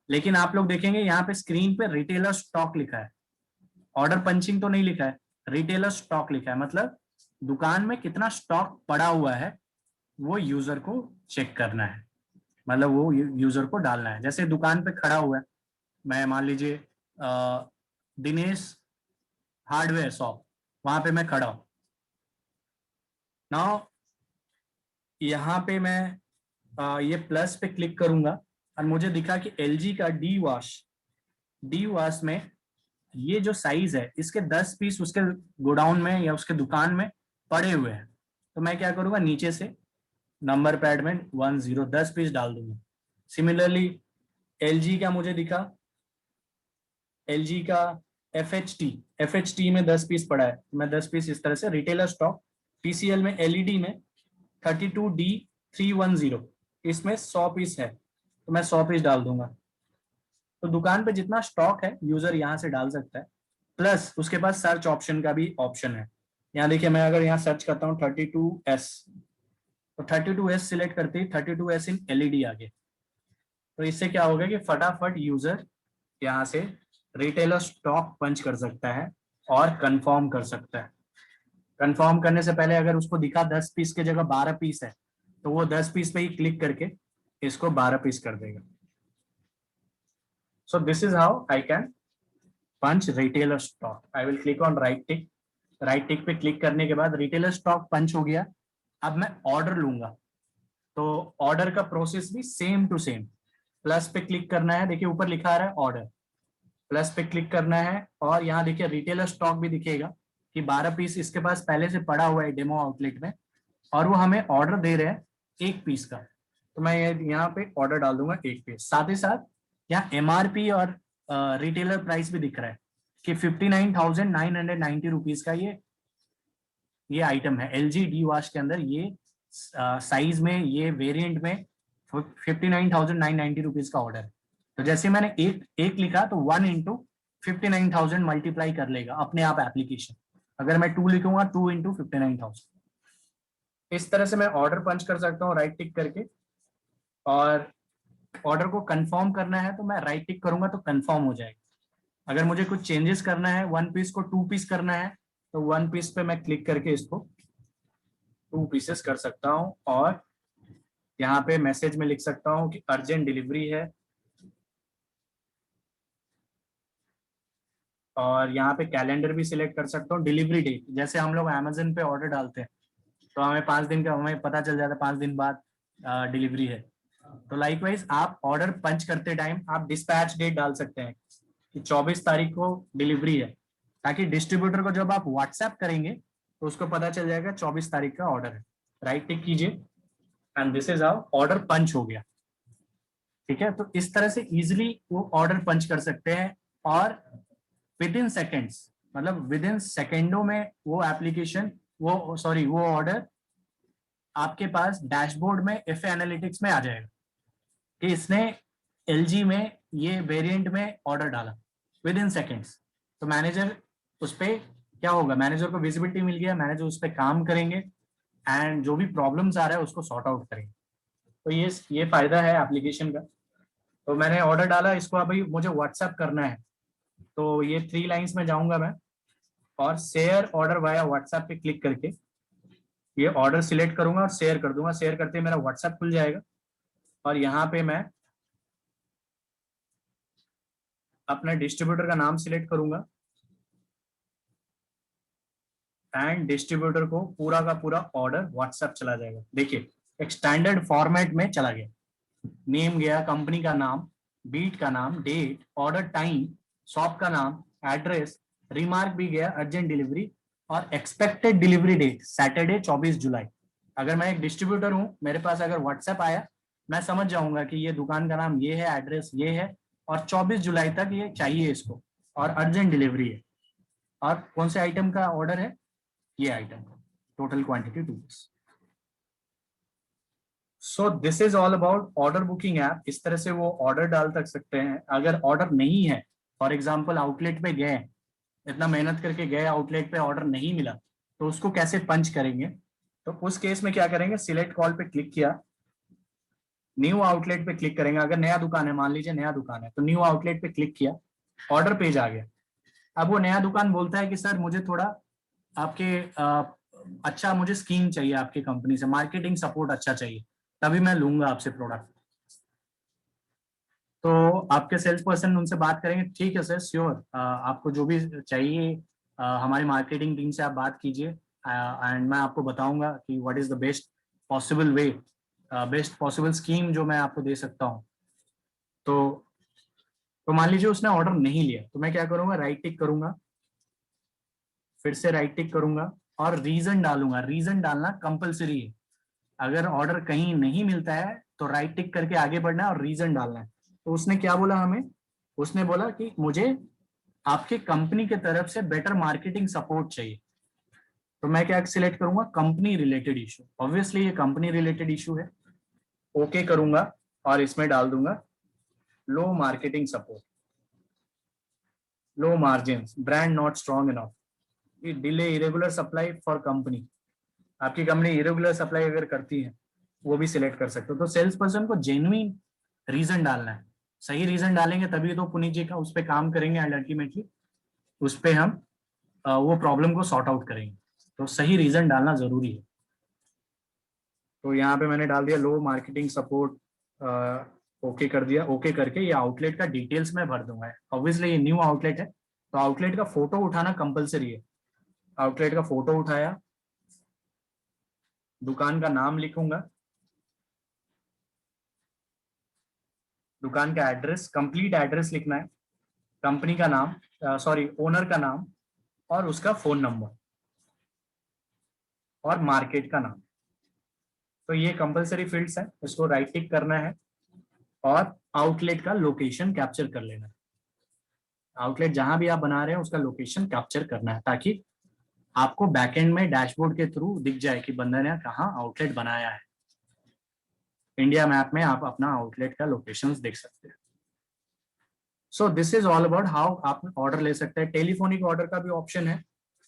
लेकिन आप लोग देखेंगे यहाँ पे स्क्रीन पे रिटेलर स्टॉक लिखा है, ऑर्डर पंचिंग तो नहीं लिखा है, रिटेलर स्टॉक लिखा है। मतलब दुकान में कितना स्टॉक पड़ा हुआ है वो यूजर को चेक करना है, मतलब वो यूजर को डालना है। जैसे दुकान पे खड़ा हुआ है, मैं मान लीजिए दिनेश हार्डवेयर शॉप, वहां पे मैं खड़ा हूं नाउ। यहाँ पे मैं ये प्लस पे क्लिक करूंगा और मुझे दिखा कि एलजी का डी वॉश में ये जो साइज है इसके 10 पीस उसके गोडाउन में या उसके दुकान में पड़े हुए हैं। तो मैं क्या करूंगा, नीचे से नंबर पैड में 10 पीस डाल दूंगा। सिमिलरली एलजी का मुझे दिखा, एलजी का एफएचटी में 10 पीस पड़ा है, मैं 10 पीस इस तरह से रिटेलर स्टॉक। टीसीएल में एलईडी में 32D310 इसमें 100 पीस है, तो मैं 100 पीस डाल दूंगा। तो दुकान पे जितना स्टॉक है यूजर यहाँ से डाल सकता है। प्लस उसके पास सर्च ऑप्शन का भी ऑप्शन है। यहाँ देखिए मैं अगर यहाँ सर्च करता हूँ 32S, तो 32S सिलेक्ट करते ही 32S इन एलईडी आ गए। तो इससे क्या होगा कि फटाफट यूजर यहाँ से रिटेलर स्टॉक पंच कर सकता है और कंफर्म कर सकता है। कंफर्म करने से पहले अगर उसको दिखा 10 पीस की जगह 12 पीस है, तो वो 10 पीस पे ही क्लिक करके इसको 12 पीस कर देगा। So this is how I can punch retailer stock. I will click on right tick पे क्लिक करने के बाद रिटेलर स्टॉक पंच हो गया। अब मैं ऑर्डर लूंगा, तो ऑर्डर का प्रोसेस भी सेम टू सेम। प्लस पे क्लिक करना है, देखिए ऊपर लिखा आ रहा है ऑर्डर, प्लस पे क्लिक करना है और यहाँ देखिए रिटेलर स्टॉक भी दिखेगा कि 12 पीस इसके पास पहले से पड़ा हुआ है डेमो आउटलेट में, और वो हमें ऑर्डर दे रहे हैं 1 पीस का। तो मैं यहाँ पे ऑर्डर डाल दूंगा 1 पीस। साथ ही साथ यहाँ एमआरपी और रिटेलर प्राइस भी दिख रहा है कि 59,990 रुपीज का ये आइटम है। एलजी डी वॉश के अंदर ये साइज में, ये वेरिएंट में 59,990 रुपीज का ऑर्डर है। तो जैसे मैंने एक लिखा तो 1 इंटू 59,000 मल्टीप्लाई कर लेगा अपने आप एप्लीकेशन। अगर मैं 2 लिखूंगा 2 इंटू 59,000। इस तरह से मैं ऑर्डर पंच कर सकता हूँ राइट टिक करके। और ऑर्डर को कंफर्म करना है तो मैं राइट टिक करूंगा तो कंफर्म हो जाएगा। अगर मुझे कुछ चेंजेस करना है, 1 पीस को 2 पीस करना है, तो 1 पीस पे मैं क्लिक करके इसको 2 पीसेस कर सकता हूँ। और यहाँ पे मैसेज में लिख सकता हूँ कि अर्जेंट डिलीवरी है। और यहाँ पे कैलेंडर भी सिलेक्ट कर सकता हूँ, डिलीवरी डेट। जैसे हम लोग अमेजन पे ऑर्डर डालते हैं तो हमें 5 दिन का, हमें पता चल जाता है 5 दिन बाद डिलीवरी है। तो लाइकवाइज आप ऑर्डर पंच करते टाइम आप डिस्पैच डेट डाल सकते हैं कि 24 तारीख को डिलीवरी है, ताकि डिस्ट्रीब्यूटर को जब आप व्हाट्सएप करेंगे तो उसको पता चल जाएगा 24 तारीख का ऑर्डर है। राइट टिक कीजिए and this is how order punch हो गया। ठीक है, तो इस तरह इजिली इजीली वो ऑर्डर पंच कर सकते हैं और विद इन सेकेंड्स, मतलब विद इन सेकेंडों में वो एप्लीकेशन, वो ऑर्डर आपके पास डैशबोर्ड में एफ एनालिटिक्स में आ जाएगा कि इसने एलजी में ये वेरिएंट में ऑर्डर डाला विद इन सेकेंड्स। तो मैनेजर उस पर क्या होगा, मैनेजर को विजिबिलिटी मिल गया, मैनेजर उस पर काम करेंगे एंड जो भी प्रॉब्लम्स आ रहा है उसको सॉर्ट आउट करेंगे। तो ये फायदा है एप्लीकेशन का। तो मैंने ऑर्डर डाला, इसको अभी मुझे व्हाट्सएप करना है, तो ये 3 लाइंस में जाऊंगा मैं और शेयर ऑर्डर वाया व्हाट्सएप पे क्लिक करके ये ऑर्डर सिलेक्ट करूंगा और शेयर कर दूंगा। शेयर करते ही मेरा व्हाट्सएप खुल जाएगा और यहाँ पे मैं अपना डिस्ट्रीब्यूटर का नाम सिलेक्ट करूंगा एंड डिस्ट्रीब्यूटर को पूरा का पूरा ऑर्डर व्हाट्सएप चला जाएगा। देखिए एक स्टैंडर्ड फॉर्मेट में चला गया, नेम गया, कंपनी का नाम, बीट का नाम, डेट, ऑर्डर टाइम, शॉप का नाम, एड्रेस, रिमार्क भी गया, अर्जेंट डिलीवरी और एक्सपेक्टेड डिलीवरी डेट सैटरडे 24 जुलाई। अगर मैं एक डिस्ट्रीब्यूटर हूं, मेरे पास अगर व्हाट्सएप आया, मैं समझ जाऊंगा कि ये दुकान का नाम ये है, एड्रेस ये है और 24 जुलाई तक ये चाहिए इसको और अर्जेंट डिलीवरी है। और कौन से आइटम का ऑर्डर है, ये item, total quantity 2 piece. So this is all about order booking app. इस तरह से वो ऑर्डर डाल तक सकते हैं। अगर ऑर्डर नहीं है, फॉर एग्जांपल आउटलेट पे गए, इतना मेहनत करके गए, आउटलेट पे ऑर्डर नहीं मिला, तो उसको कैसे पंच करेंगे तो उस केस में क्या करेंगे, सिलेक्ट कॉल पे क्लिक किया, न्यू आउटलेट पे क्लिक करेंगे। अगर नया दुकान है, मान लीजिए नया दुकान है, तो न्यू आउटलेट पे क्लिक किया, ऑर्डर पेज आ गया। अब वो नया दुकान बोलता है कि सर मुझे थोड़ा आपके अच्छा मुझे स्कीम चाहिए आपकी कंपनी से, मार्केटिंग सपोर्ट अच्छा चाहिए, तभी मैं लूंगा आपसे प्रोडक्ट। तो आपके सेल्स पर्सन उनसे बात करेंगे, ठीक है सर श्योर, आपको जो भी चाहिए हमारी मार्केटिंग टीम से आप बात कीजिए एंड मैं आपको बताऊंगा कि what is the best possible way, best possible scheme जो मैं आपको दे सकता हूँ। तो मान लीजिए उसने ऑर्डर नहीं लिया, तो मैं क्या करूंगा, राइट टिक करूंगा, फिर से राइट टिक करूंगा और रीजन डालूंगा। रीजन डालना कंपलसरी है, अगर ऑर्डर कहीं नहीं मिलता है तो राइट टिक करके आगे बढ़ना है और रीजन डालना है। तो उसने क्या बोला हमें, उसने बोला कि मुझे आपके कंपनी की तरफ से बेटर मार्केटिंग सपोर्ट चाहिए। तो मैं क्या सिलेक्ट करूंगा, कंपनी रिलेटेड इशू, ऑब्वियसली ये कंपनी रिलेटेड इशू है। ओके करूंगा और इसमें डाल दूंगा low marketing support, low margin, brand not strong enough, delay irregular supply for company. आपकी कंपनी इरेगुलर सप्लाई अगर करती है वो भी सिलेक्ट कर सकते हो। तो सेल्स पर्सन को जेन्युइन रीजन डालना है, सही रीजन डालेंगे तभी तो पुनीत जी का उस पर काम करेंगे एंड अल्टीमेटली उस पर हम वो प्रॉब्लम को सॉर्ट आउट करेंगे। तो सही रीजन डालना जरूरी है। तो यहाँ पे मैंने डाल दिया लो मार्केटिंग सपोर्ट, ओके कर दिया। ओके करके ये आउटलेट का डिटेल्स में भर दूंगा। ऑब्वियसली ये न्यू आउटलेट है तो आउटलेट का फोटो उठाना कंपलसरी है। आउटलेट का फोटो उठाया, दुकान का नाम लिखूंगा, दुकान का एड्रेस, कंप्लीट एड्रेस लिखना है, कंपनी का नाम, सॉरी ओनर का नाम और उसका फोन नंबर और मार्केट का नाम। तो ये कंपलसरी फील्ड्स है, इसको राइट टिक करना है और आउटलेट का लोकेशन कैप्चर कर लेना है। आउटलेट जहां भी आप बना रहे हैं उसका लोकेशन कैप्चर करना है ताकि आपको बैकएंड में डैशबोर्ड के थ्रू दिख जाए कि बंदे ने कहाँ आउटलेट बनाया है। इंडिया मैप में आप अपना आउटलेट का लोकेशन देख सकते हैं। सो this is all about how आप ऑर्डर ले सकते हैं। टेलीफोनिक ऑर्डर का भी ऑप्शन है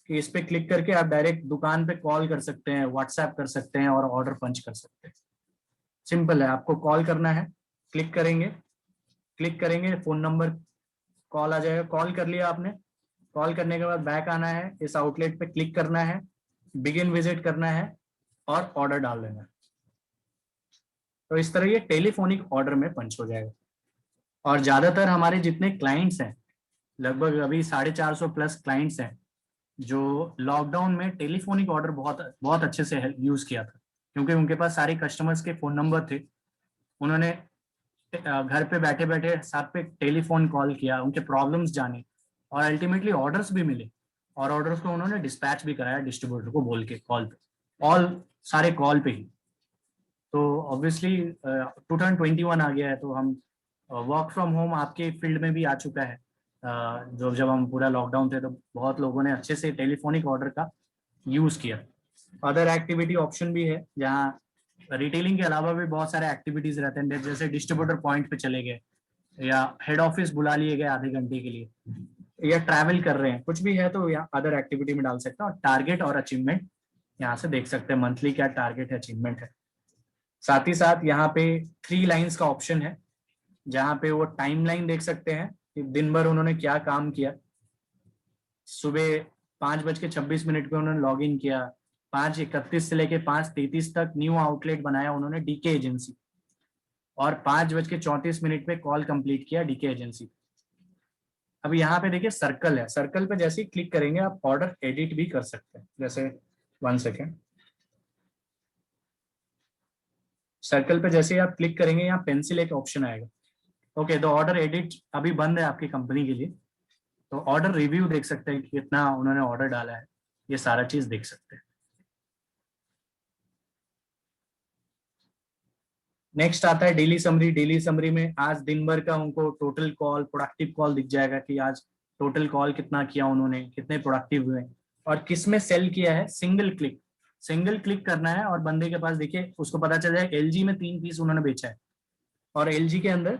कि इस पे क्लिक करके आप डायरेक्ट दुकान पे कॉल कर सकते हैं, व्हाट्सएप कर सकते हैं और ऑर्डर पंच कर सकते हैं। सिंपल है, आपको कॉल करना है, क्लिक करेंगे फोन नंबर कॉल आ जाएगा, कॉल कर लिया आपने, कॉल करने के बाद बैक आना है, इस आउटलेट पे क्लिक करना है, बिगिन विजिट करना है और ऑर्डर डाल देना है। तो इस तरह ये टेलीफोनिक ऑर्डर में पंच हो जाएगा। और ज्यादातर हमारे जितने क्लाइंट्स हैं, लगभग अभी 450 प्लस क्लाइंट्स हैं जो लॉकडाउन में टेलीफोनिक ऑर्डर बहुत बहुत अच्छे से यूज किया था, क्योंकि उनके पास सारे कस्टमर्स के फोन नंबर थे। उन्होंने घर पे बैठे बैठे साथ पे टेलीफोन कॉल किया, उनके प्रॉब्लम्स जाने और अल्टीमेटली ऑर्डर्स भी मिले और ऑर्डर्स को उन्होंने डिस्पैच भी कराया डिस्ट्रीब्यूटर को बोल के कॉल पे, ऑल सारे कॉल पे ही। तो ऑब्वियसली 2021 आ गया है तो हम वर्क फ्रॉम होम आपके फील्ड में भी आ चुका है। जो जब हम पूरा लॉकडाउन थे तो बहुत लोगों ने अच्छे से टेलीफोनिक ऑर्डर का यूज किया। अदर एक्टिविटी ऑप्शन भी है जहाँ रिटेलिंग के अलावा भी बहुत सारे एक्टिविटीज रहते हैं, जैसे डिस्ट्रीब्यूटर पॉइंट पे चले गए या हेड ऑफिस बुला लिए गए आधे घंटे के लिए या ट्रैवल कर रहे हैं, कुछ भी है तो यहाँ अदर एक्टिविटी में डाल सकते हैं। और टारगेट और अचीवमेंट यहाँ से देख सकते हैं, मंथली क्या टारगेट है, अचीवमेंट है। साथ ही साथ यहाँ पे 3 लाइन्स का ऑप्शन है जहाँ पे वो टाइमलाइन देख सकते हैं कि दिन भर उन्होंने क्या काम किया। सुबह 5:26 पे उन्होंने लॉग इन किया, 5:31 से लेके 5:33 तक न्यू आउटलेट बनाया उन्होंने डीके एजेंसी, और 5:34 पे कॉल कंप्लीट किया डीके एजेंसी। अब यहाँ पे देखिए सर्कल है, सर्कल पे जैसे ही क्लिक करेंगे आप ऑर्डर एडिट भी कर सकते हैं। जैसे 1 सेकेंड, सर्कल पे जैसे ही आप क्लिक करेंगे यहाँ पेंसिल एक ऑप्शन आएगा। ओके, तो ऑर्डर एडिट अभी बंद है आपकी कंपनी के लिए, तो ऑर्डर रिव्यू देख सकते हैं कि कितना उन्होंने ऑर्डर डाला है, ये सारा चीज देख सकते हैं। नेक्स्ट आता है डेली समरी। डेली समरी में आज दिन भर का उनको टोटल कॉल, प्रोडक्टिव कॉल दिख जाएगा कि आज टोटल कॉल कितना किया उन्होंने, कितने प्रोडक्टिव हुए और किस में सेल किया है। सिंगल क्लिक करना है और बंदे के पास देखिए उसको पता चल जाए एलजी में 3 पीस उन्होंने बेचा है और एलजी के अंदर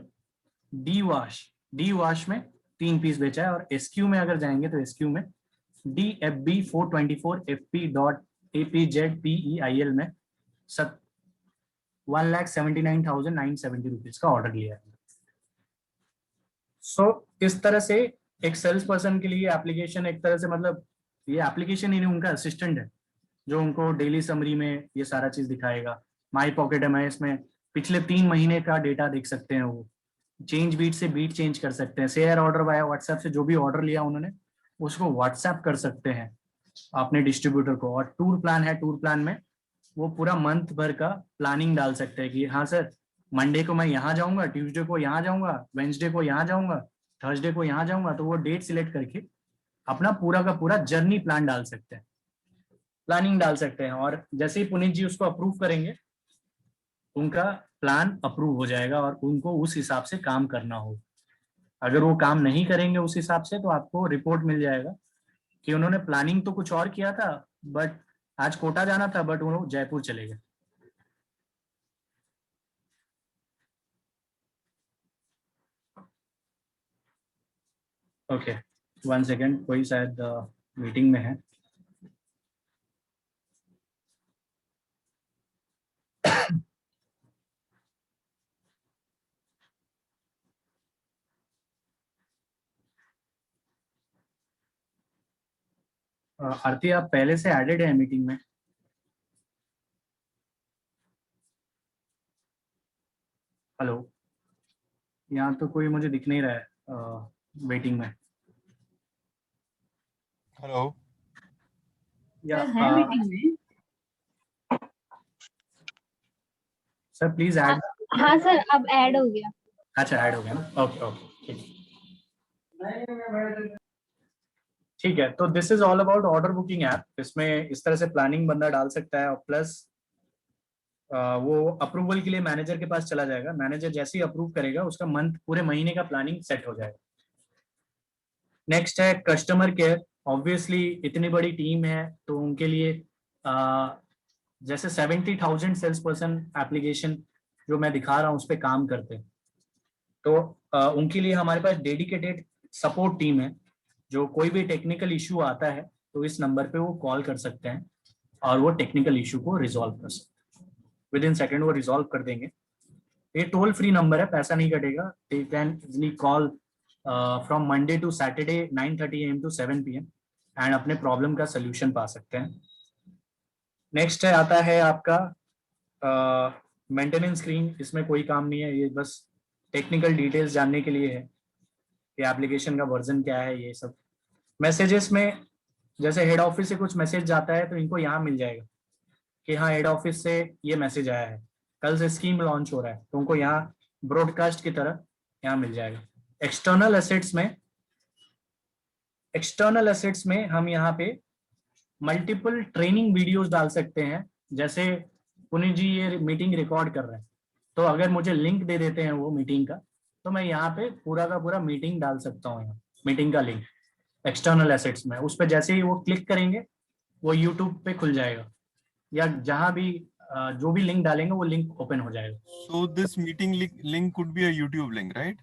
डी वॉश में 3 पीस बेचा है। और एसक्यू में अगर जाएंगे तो एसक्यू में DFB424FP APZPEIL में 1,79,970 रुपीज का ऑर्डर लिया है। सो इस तरह से एक सेल्स पर्सन के लिए एप्लीकेशन एक तरह से मतलब ये एप्लीकेशन ही नहीं, उनका असिस्टेंट है जो उनको डेली समरी में ये सारा चीज दिखाएगा। माई पॉकेट एमआईएस में पिछले 3 महीने का डेटा देख सकते हैं, वो चेंज बीट से बीट चेंज कर सकते हैं, शेयर ऑर्डर वाया व्हाट्सएप से जो भी ऑर्डर लिया उन्होंने उसको व्हाट्सएप कर सकते हैं अपने डिस्ट्रीब्यूटर को। और टूर प्लान है, टूर प्लान में वो पूरा मंथ भर का प्लानिंग डाल सकते हैं कि हाँ सर मंडे को मैं यहाँ जाऊंगा, ट्यूसडे को यहाँ जाऊंगा, वेंसडे को यहाँ जाऊंगा, थर्सडे को यहाँ जाऊंगा। तो वो डेट सिलेक्ट करके अपना पूरा का पूरा जर्नी प्लान डाल सकते हैं, प्लानिंग डाल सकते हैं। और जैसे ही पुनीत जी उसको अप्रूव करेंगे उनका प्लान अप्रूव हो जाएगा और उनको उस हिसाब से काम करना हो। अगर वो काम नहीं करेंगे उस हिसाब से तो आपको रिपोर्ट मिल जाएगा कि उन्होंने प्लानिंग तो कुछ और किया था, बट आज कोटा जाना था बट वो जयपुर चले गए। ओके 1 सेकेंड, कोई शायद मीटिंग में है। आरती आप पहले से एडेड है मीटिंग में? हेलो, यहाँ तो कोई मुझे दिख नहीं रहा है वेटिंग में। हेलो या मीटिंग में सर प्लीज ऐड। हाँ सर अब ऐड हो गया। अच्छा ऐड हो गया ना, ओके ओके ठीक है। तो this is all about order booking app. इसमें इस तरह से प्लानिंग बंदा डाल सकता है और प्लस वो अप्रूवल के लिए मैनेजर के पास चला जाएगा। मैनेजर जैसे ही अप्रूव करेगा उसका मंथ पूरे महीने का प्लानिंग सेट हो जाएगा। नेक्स्ट है कस्टमर केयर। ऑब्वियसली इतनी बड़ी टीम है तो उनके लिए जैसे 70,000 सेल्स पर्सन एप्लीकेशन जो मैं दिखा रहा हूँ उस पर काम करते हैं, तो उनके लिए हमारे पास डेडिकेटेड सपोर्ट टीम है। जो कोई भी टेक्निकल इशू आता है तो इस नंबर पे वो कॉल कर सकते हैं और वो टेक्निकल इशू को रिजॉल्व कर सकते हैं। विद इन सेकेंड वो रिजॉल्व कर देंगे। ये टोल फ्री नंबर है, पैसा नहीं कटेगा। They can easily call from Monday to Saturday 9:30 AM to 7 PM and अपने प्रॉब्लम का सोल्यूशन पा सकते हैं। नेक्स्ट है आता है आपका मेंटेनेंस स्क्रीन। इसमें कोई काम नहीं है, ये बस टेक्निकल डिटेल्स जानने के लिए है कि एप्लीकेशन का वर्जन क्या है। ये सब मैसेजेस में जैसे हेड ऑफिस से कुछ मैसेज जाता है तो इनको यहाँ मिल जाएगा कि हाँ हेड ऑफिस से ये मैसेज आया है, कल से स्कीम लॉन्च हो रहा है, तो उनको यहाँ ब्रॉडकास्ट की तरह यहाँ मिल जाएगा। एक्सटर्नल एसेट्स में हम यहाँ पे मल्टीपल ट्रेनिंग वीडियोस डाल सकते हैं। जैसे पुनीत जी ये मीटिंग रिकॉर्ड कर रहे हैं तो अगर मुझे लिंक दे देते हैं वो मीटिंग का तो मैं यहाँ पे पूरा का पूरा मीटिंग डाल सकता हूँ। यहाँ मीटिंग का लिंक एक्सटर्नल एसेट्स में, उस पर जैसे ही वो क्लिक करेंगे वो यूट्यूब पे खुल जाएगा या जहां भी जो भी लिंक डालेंगे वो लिंक ओपन हो जाएगा। So this meeting link could be a YouTube link, right?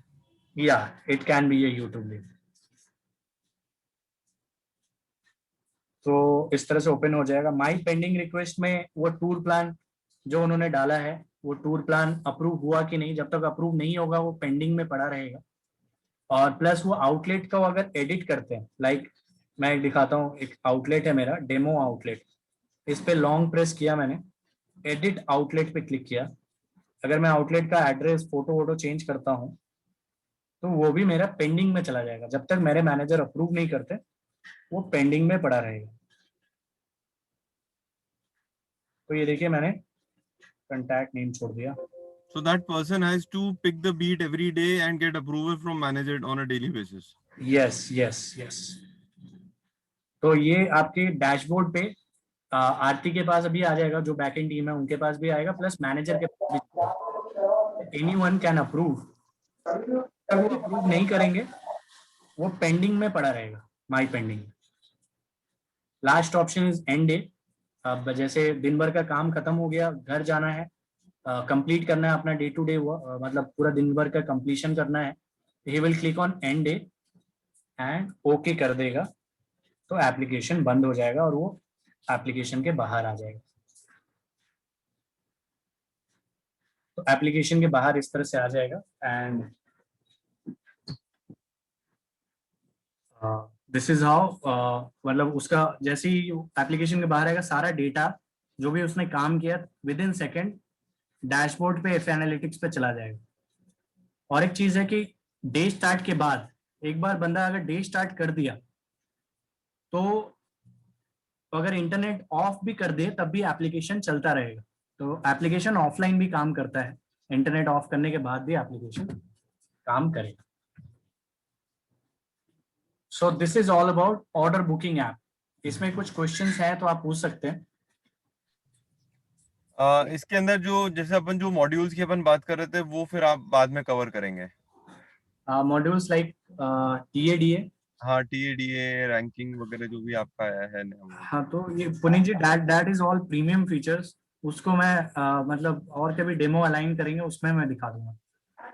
Yeah, it can be a YouTube link. तो इस तरह से ओपन हो जाएगा। माई पेंडिंग रिक्वेस्ट में वो टूर प्लान जो उन्होंने डाला है वो टूर प्लान अप्रूव हुआ कि नहीं, जब तक अप्रूव नहीं होगा वो पेंडिंग में पड़ा रहेगा। और प्लस वो आउटलेट को अगर एडिट करते हैं, लाइक मैं एक दिखाता हूँ, एक आउटलेट है मेरा डेमो आउटलेट, इस पे लॉन्ग प्रेस किया मैंने, एडिट आउटलेट पे क्लिक किया। अगर मैं आउटलेट का एड्रेस फोटो वोटो चेंज करता हूँ तो वो भी मेरा पेंडिंग में चला जाएगा। जब तक मेरे मैनेजर अप्रूव नहीं करते वो पेंडिंग में पड़ा रहेगा। तो ये देखिए मैंने कंटैक्ट नेम छोड़ दिया। So that person has to pick the beat every day and get approval from manager on a daily basis. Yes. तो ये आपके डैशबोर्ड पे आरती के पास अभी आ जाएगा, जो बैकएंड टीम है उनके पास भी आएगा, प्लस मैनेजर के पास भी। Anyone can approve. वो अप्रूव नहीं करेंगे वो पेंडिंग में पड़ा रहेगा, my pending. Last option is end day. अब जैसे दिन भर का काम खत्म हो गया, घर जाना है, कंप्लीट करना है अपना डे टू डे, मतलब पूरा दिन भर का कंप्लीशन करना है, he will click on and day and okay कर देगा तो एप्लीकेशन बंद हो जाएगा और वो एप्लीकेशन के बाहर आ जाएगा। तो एप्लीकेशन के बाहर इस तरह से आ जाएगा एंड दिस इज हाउ, मतलब उसका जैसे ही एप्लीकेशन के बाहर आएगा सारा डेटा जो भी उसने काम किया विद इन सेकेंड डैशबोर्ड पे एफ एनालिटिक्स पे चला जाएगा। और एक चीज है कि डे स्टार्ट के बाद एक बार बंदा अगर डे स्टार्ट कर दिया तो अगर इंटरनेट ऑफ भी कर दे तब भी एप्लीकेशन चलता रहेगा। तो एप्लीकेशन ऑफलाइन भी काम करता है, इंटरनेट ऑफ करने के बाद भी एप्लीकेशन काम करेगा। सो this is all about order booking app. इसमें कुछ क्वेश्चंस हैं तो आप पूछ सकते हैं। इसके अंदर जो जैसे अपन जो मॉड्यूल्स की अपन बात कर रहे थे वो फिर आप बाद में कवर करेंगे। Modules like TADA. हाँ, टीएडीए रैंकिंग वगैरह जो भी आपका है ना वो। हाँ तो ये Puneet ji that is all premium features. उसको मैं मतलब और कभी डेमो अलाइन करेंगे उसमें मैं दिखा दूंगा।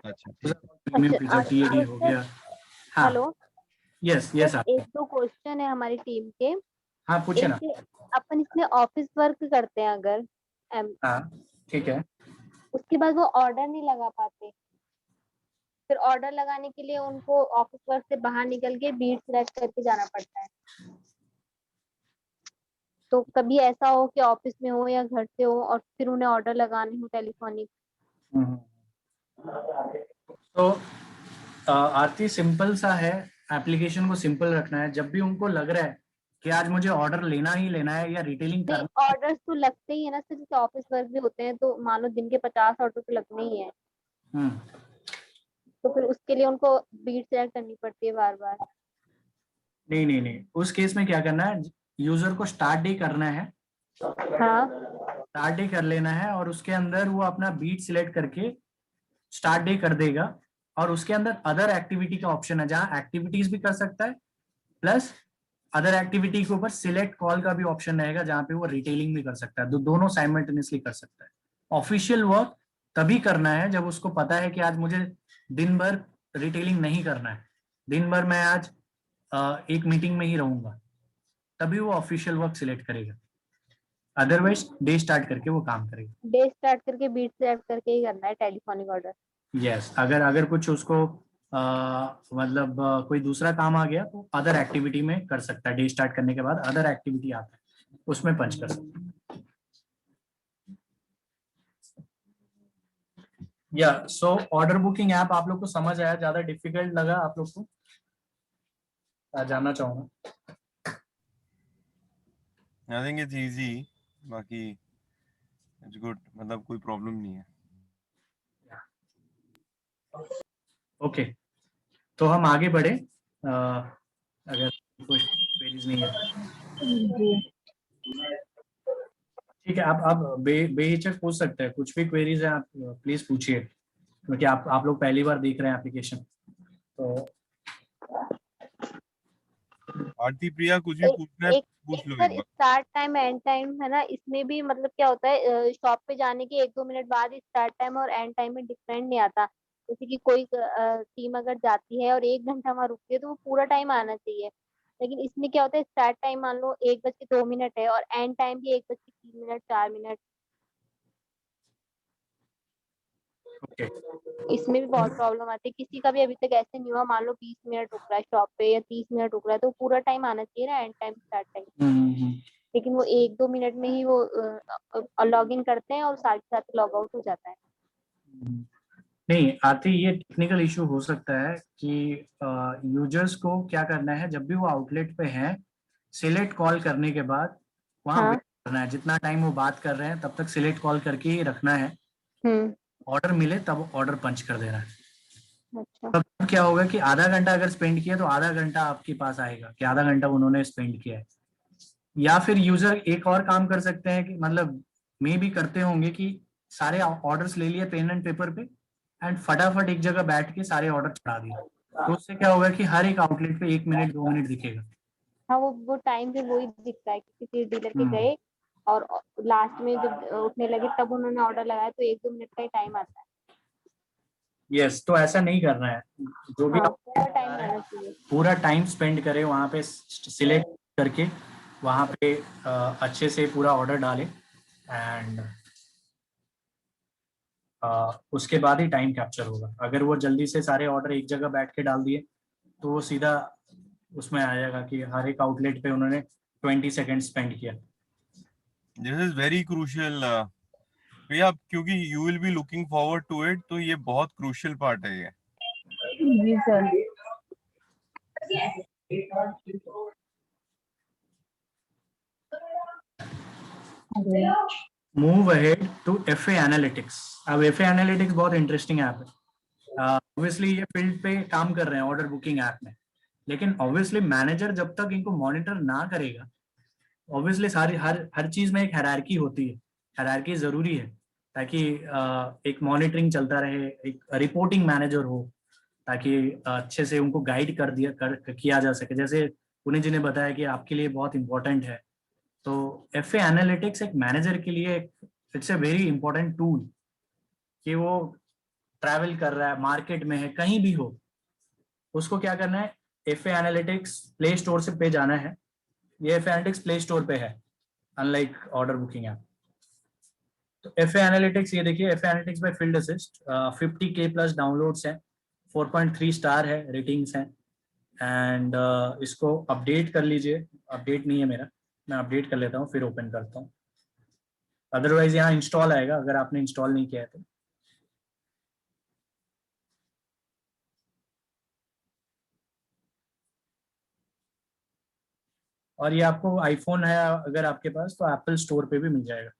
अच्छा ठीक है। प्रीमियम अच्छा, फीचर टीएडी हो गया। हाँ हेलो यस यस आप एक दो क्वेश्चन है हमारी टीम के। हाँ पूछे ना। एक अपन इसमें ऑफिस वर्क करते हैं अगर हाँ ठीक है। उसके बाद वो ऑर्डर नहीं लगा पाते, फिर ऑर्डर लगाने के लिए उनको ऑफिस वर्क से बाहर निकल के बीट सिलेक्ट करके जाना पड़ता है। तो कभी ऐसा हो कि ऑफिस में हो या घर से हो और फिर उन्हें ऑर्डर लगाने हो टेलीफोनिक। तो आरती सिंपल सा है, एप्लीकेशन को सिंपल रखना है। जब भी उनको लग रहा है कि आज मुझे ऑर्डर लेना ही लेना है या रिटेलिंग नहीं, करना है। ऑर्डर्स तो लगते ही है ना, जैसे ऑफिस वर्क भी होते हैं तो मान लो दिन के 50 ऑर्डर तो लगने ही है। तो फिर उसके लिए उनको बीट सिलेक्ट करनी पड़ती है बार बार। नहीं नहीं नहीं, उस केस में क्या करना है, यूजर को स्टार्ट डे करना है। हाँ स्टार्ट डे कर लेना है और उसके अंदर वो अपना बीट सिलेक्ट करके स्टार्ट डे कर देगा। और उसके अंदर अदर एक्टिविटी का ऑप्शन है जहां एक्टिविटीज भी कर सकता है प्लस अदर एक्टिविटी के ऊपर सिलेक्ट कॉल का भी ऑप्शन रहेगा जहां पे वो रिटेलिंग भी कर सकता है। दोनों साइमल्टेनियसली कर सकता है। ऑफिशियल वर्क तभी करना है जब उसको पता है कि आज मुझे दिन भर रिटेलिंग नहीं करना है, दिन भर मैं आज एक मीटिंग में ही रहूंगा, तभी वो ऑफिशियल वर्क सिलेक्ट करेगा। अदरवाइज डे स्टार्ट करके वो काम करेगा। डे स्टार्ट करके बीट सिलेक्ट करके ही करना है टेलीफोनिक ऑर्डर। यस अगर अगर कुछ उसको मतलब कोई दूसरा काम आ गया तो अदर एक्टिविटी में कर सकता है। डे स्टार्ट करने के बाद अदर एक्टिविटी आता है उसमें पंच कर सकता है। या सो ऑर्डर बुकिंग ऐप आप लोग को समझ आया? ज्यादा डिफिकल्ट लगा आप लोग को? जानना चाहूंगा। आई थिंक इट्स इजी, बाकी इट्स गुड, मतलब कोई प्रॉब्लम नहीं है। ओके तो हम आगे बढ़े। अगर कोई क्वेरीज नहीं है ठीक है, आप बेहिचक पूछ सकते हैं। कुछ भी क्वेरीज है आप प्लीज पूछिए, क्योंकि आप लोग पहली बार देख रहे हैं एप्लीकेशन। तो आरती प्रिया कुछ भी पूछना है एक पूछ लो सर एक बार। स्टार्ट टाइम एंड टाइम है ना, इसमें भी मतलब क्या होता है शॉप पे जाने के 1-2 मिनट बाद स्टार्ट टाइम और एंड टाइम में डिफरेंट नहीं आता। जैसे कि कोई टीम अगर जाती है और 1 घंटा वहां रुकती है तो वो पूरा टाइम आना चाहिए। लेकिन इसमें क्या होता है, स्टार्ट टाइम मान लो 1:02 है और एंड टाइम भी 1:03 4 मिनट। ओके इसमें भी बहुत प्रॉब्लम आती है। किसी का भी अभी तक ऐसे नहीं हुआ, मान लो 20 मिनट रुक रहा है शॉप पे या 30 मिनट रुक रहा है तो पूरा टाइम आना चाहिए ना, एंड टाइम स्टार्ट टाइम। लेकिन वो 1-2 मिनट में ही वो लॉग इन करते हैं और साथ ही साथ लॉग आउट हो जाता है। नहीं आती, ये टेक्निकल इशू हो सकता है कि यूजर्स को क्या करना है, जब भी वो आउटलेट पे हैं सिलेक्ट कॉल करने के बाद वहां हाँ वेट करना है। जितना टाइम वो बात कर रहे हैं तब तक सिलेक्ट कॉल करके ही रखना है। हम्म। ऑर्डर मिले तब ऑर्डर पंच कर देना है। अच्छा तब क्या होगा कि आधा घंटा अगर स्पेंड किया तो आधा घंटा आपके पास आएगा कि आधा घंटा उन्होंने स्पेंड किया है। या फिर यूजर एक और काम कर सकते हैं कि मतलब मे भी करते होंगे कि सारे ऑर्डर्स ले लिए पेन एंड पेपर पे एंड फटाफट एक जगह बैठ के सारे ऑर्डर चढ़ा दिए। तो उससे क्या होगा कि हर एक आउटलेट पे 1 मिनट 2 मिनट दिखेगा। हाँ, वो टाइम भी वही दिखता है कि किसी डीलर के हम्म गए और लास्ट में जब उठने लगे तब उन्होंने ऑर्डर लगाया तो 1-2 मिनट का ही टाइम आता है। यस तो ऐसा नहीं करना है। जो भी हाँ आप पूरा टाइम जा रहे आना हैं चाहिए। पूरा टाइम स्पेंड करें वहां पे सिलेक्ट करके वहाँ पे अच्छे से पूरा ऑर्डर डालें एंड उसके बाद ही टाइम कैप्चर होगा। अगर वो जल्दी से सारे ऑर्डर एक जगह बैठ के डाल दिए तो वो सीधा उसमें आ जाएगा कि हर एक आउटलेट पे उन्होंने 20 सेकंड स्पेंड किया। दिस इज वेरी क्रूशियल भैया, क्योंकि you will be looking forward to it, तो ये बहुत क्रूशियल पार्ट है ये। जी sir. Move ahead to FA analytics. अब FA एनालिटिक्स बहुत इंटरेस्टिंग ऐप है। ऑब्वियसली ये फील्ड पे काम कर रहे हैं ऑर्डर बुकिंग ऐप में, लेकिन ऑब्वियसली मैनेजर जब तक इनको मॉनिटर ना करेगा, ऑब्वियसली सारी हर चीज में एक हायरार्की होती है, हायरार्की जरूरी है ताकि एक मॉनिटरिंग चलता रहे, एक रिपोर्टिंग मैनेजर हो, ताकि अच्छे से उनको गाइड किया जा सके। जैसे पुनीत जी ने बताया कि आपके लिए बहुत इंपॉर्टेंट है, तो FA एनालिटिक्स एक मैनेजर के लिए it's a very important tool कि वो ट्रैवल कर रहा है, मार्केट में है, कहीं भी हो, उसको क्या करना है, FA एनालिटिक्स प्ले स्टोर से पे जाना है। ये FA एनालिटिक्स प्ले स्टोर पे है, अनलाइक ऑर्डर बुकिंग ऐप। तो FA एनालिटिक्स, ये देखिए FA analytics by field assist, 50K plus downloads हैं, 4.3 स्टार है, रेटिंग्स हैं एंड इसको अपडेट कर लीजिए। अपडेट नहीं है मेरा, मैं अपडेट कर लेता हूँ फिर ओपन करता हूँ, अदरवाइज यहाँ इंस्टॉल आएगा अगर आपने इंस्टॉल नहीं किया है तो। और ये आपको आईफोन है अगर आपके पास तो एप्पल स्टोर पे भी मिल जाएगा।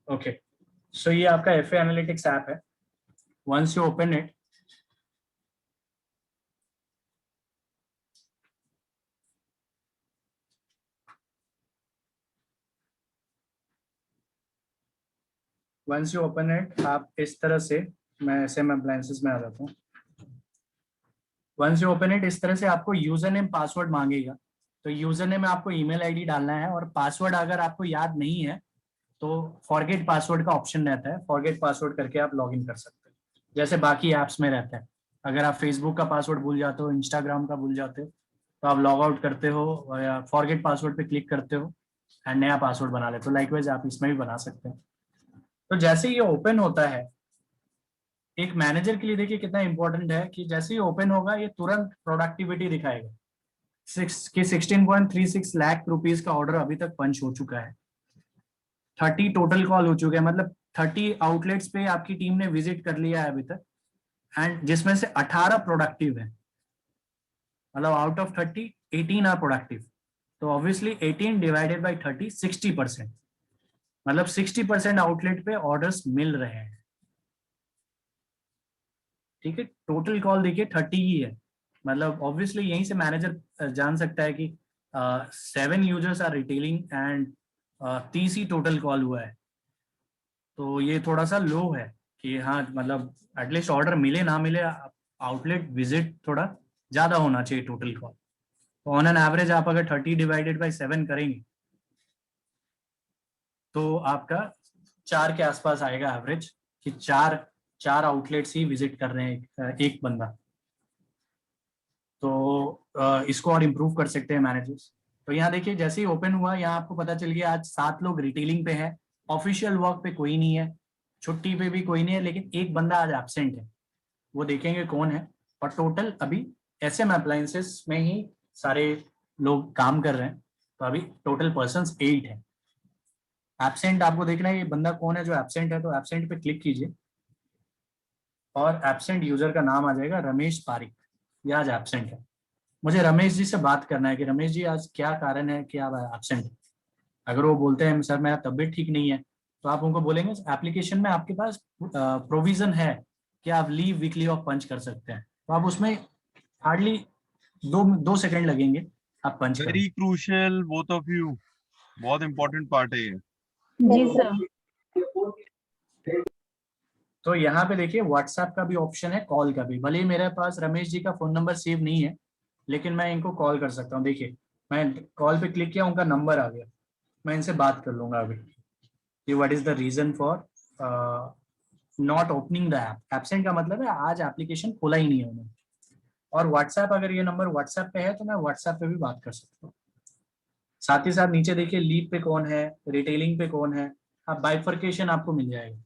ओके, सो ये आपका FA एनालिटिक्स ऐप है। Once you open it, once you open it आप इस तरह से, मैं SM अप्लायंसेस में आ जाता हूँ। वंस यू ओपन इट, इस तरह से आपको यूजर नेम पासवर्ड मांगेगा। तो यूजर नेम में आपको ईमेल आईडी डालना है, और पासवर्ड अगर आपको याद नहीं है तो फॉरगेट पासवर्ड का ऑप्शन रहता है, फॉरगेट पासवर्ड करके आप लॉग इन कर सकते हैं, जैसे बाकी ऐप्स में रहता है। अगर आप फेसबुक का पासवर्ड भूल जाते हो, इंस्टाग्राम का भूल जाते हो, तो आप लॉग आउट करते हो या फॉरगेट पासवर्ड पे क्लिक करते हो एंड नया पासवर्ड बना लेते हो। लाइकवाइज आप इसमें भी बना सकते हैं। तो जैसे ये ओपन होता है, एक मैनेजर के लिए देखिए कितना इंपॉर्टेंट है कि जैसे ही ओपन होगा ये तुरंत प्रोडक्टिविटी दिखाएगा। 16.36 लाख रुपीस का ऑर्डर अभी तक पंच हो चुका है, 30 टोटल कॉल हो चुके हैं, मतलब 30 आउटलेट्स पे आपकी टीम ने विजिट कर लिया है अभी तक, एंड जिसमें से 18 प्रोडक्टिव है, मतलब आउट ऑफ 30 18 आर प्रोडक्टिव। तो ऑब्वियसली 18 डिवाइडेड बाई 30 60%, मतलब 60% आउटलेट पे ऑर्डर्स मिल रहे हैं। ठीक है, टोटल कॉल देखिए 30 ही है, मतलब ऑब्वियसली यहीं से मैनेजर जान सकता है कि 7 यूजर्स आर रिटेलिंग एंड 30 ही टोटल कॉल हुआ है। तो ये थोड़ा सा लो है कि हाँ, मतलब एटलीस्ट ऑर्डर मिले ना मिले, आउटलेट विजिट थोड़ा ज्यादा होना चाहिए टोटल कॉल। तो ऑन एन एवरेज आप अगर 30 डिवाइडेड बाई 7 करेंगे तो आपका 4 के आसपास आएगा एवरेज, कि चार आउटलेट्स ही विजिट कर रहे हैं एक बंदा। तो इसको और इम्प्रूव कर सकते हैं मैनेजर्स। तो यहाँ देखिए जैसे ही ओपन हुआ, यहाँ आपको पता चल गया आज 7 लोग रिटेलिंग पे है, ऑफिशियल वर्क पे कोई नहीं है, छुट्टी पे भी कोई नहीं है, लेकिन एक बंदा आज एब्सेंट है, वो देखेंगे कौन है। और टोटल अभी SM अप्लायंसेस में ही सारे लोग काम कर रहे हैं, तो अभी टोटल पर्सन्स 8 है। एब्सेंट आपको देखना है ये बंदा कौन है जो एब्सेंट है, तो एब्सेंट पे क्लिक कीजिए और एब्सेंट यूजर का नाम आ जाएगा रमेश पारिक, ये आज एब्सेंट है। मुझे रमेश जी से बात करना है कि रमेश जी आज क्या कारण है कि आप एब्सेंट है। अगर वो बोलते हैं सर मेरा तबीयत ठीक नहीं है, तो आप उनको बोलेंगे एप्लीकेशन में आपके पास प्रोविजन है कि आप लीव वीकली ऑफ पंच कर सकते हैं, तो आप उसमें हार्डली 2 सेकंड लगेंगे, आप पंच करें। Very crucial both of you, बहुत इंपॉर्टेंट पार्ट है ये। जी सर। तो यहाँ पे देखिए व्हाट्सएप का भी ऑप्शन है, कॉल का भी। भले ही मेरे पास रमेश जी का फोन नंबर सेव नहीं है, लेकिन मैं इनको कॉल कर सकता हूँ। देखिए मैं कॉल पे क्लिक किया, उनका नंबर आ गया, मैं इनसे बात कर लूंगा अभी कि what is the reason for not opening the app. Absent का मतलब है आज एप्लीकेशन खोला ही नहीं है उन्होंने। और व्हाट्सएप, अगर ये नंबर व्हाट्सएप पे है तो मैं व्हाट्सएप पे भी बात कर सकता हूँ। साथ ही साथ नीचे देखिए लीव पे कौन है, रिटेलिंग पे कौन है, आप बाइफर्केशन आपको मिल जाएगा।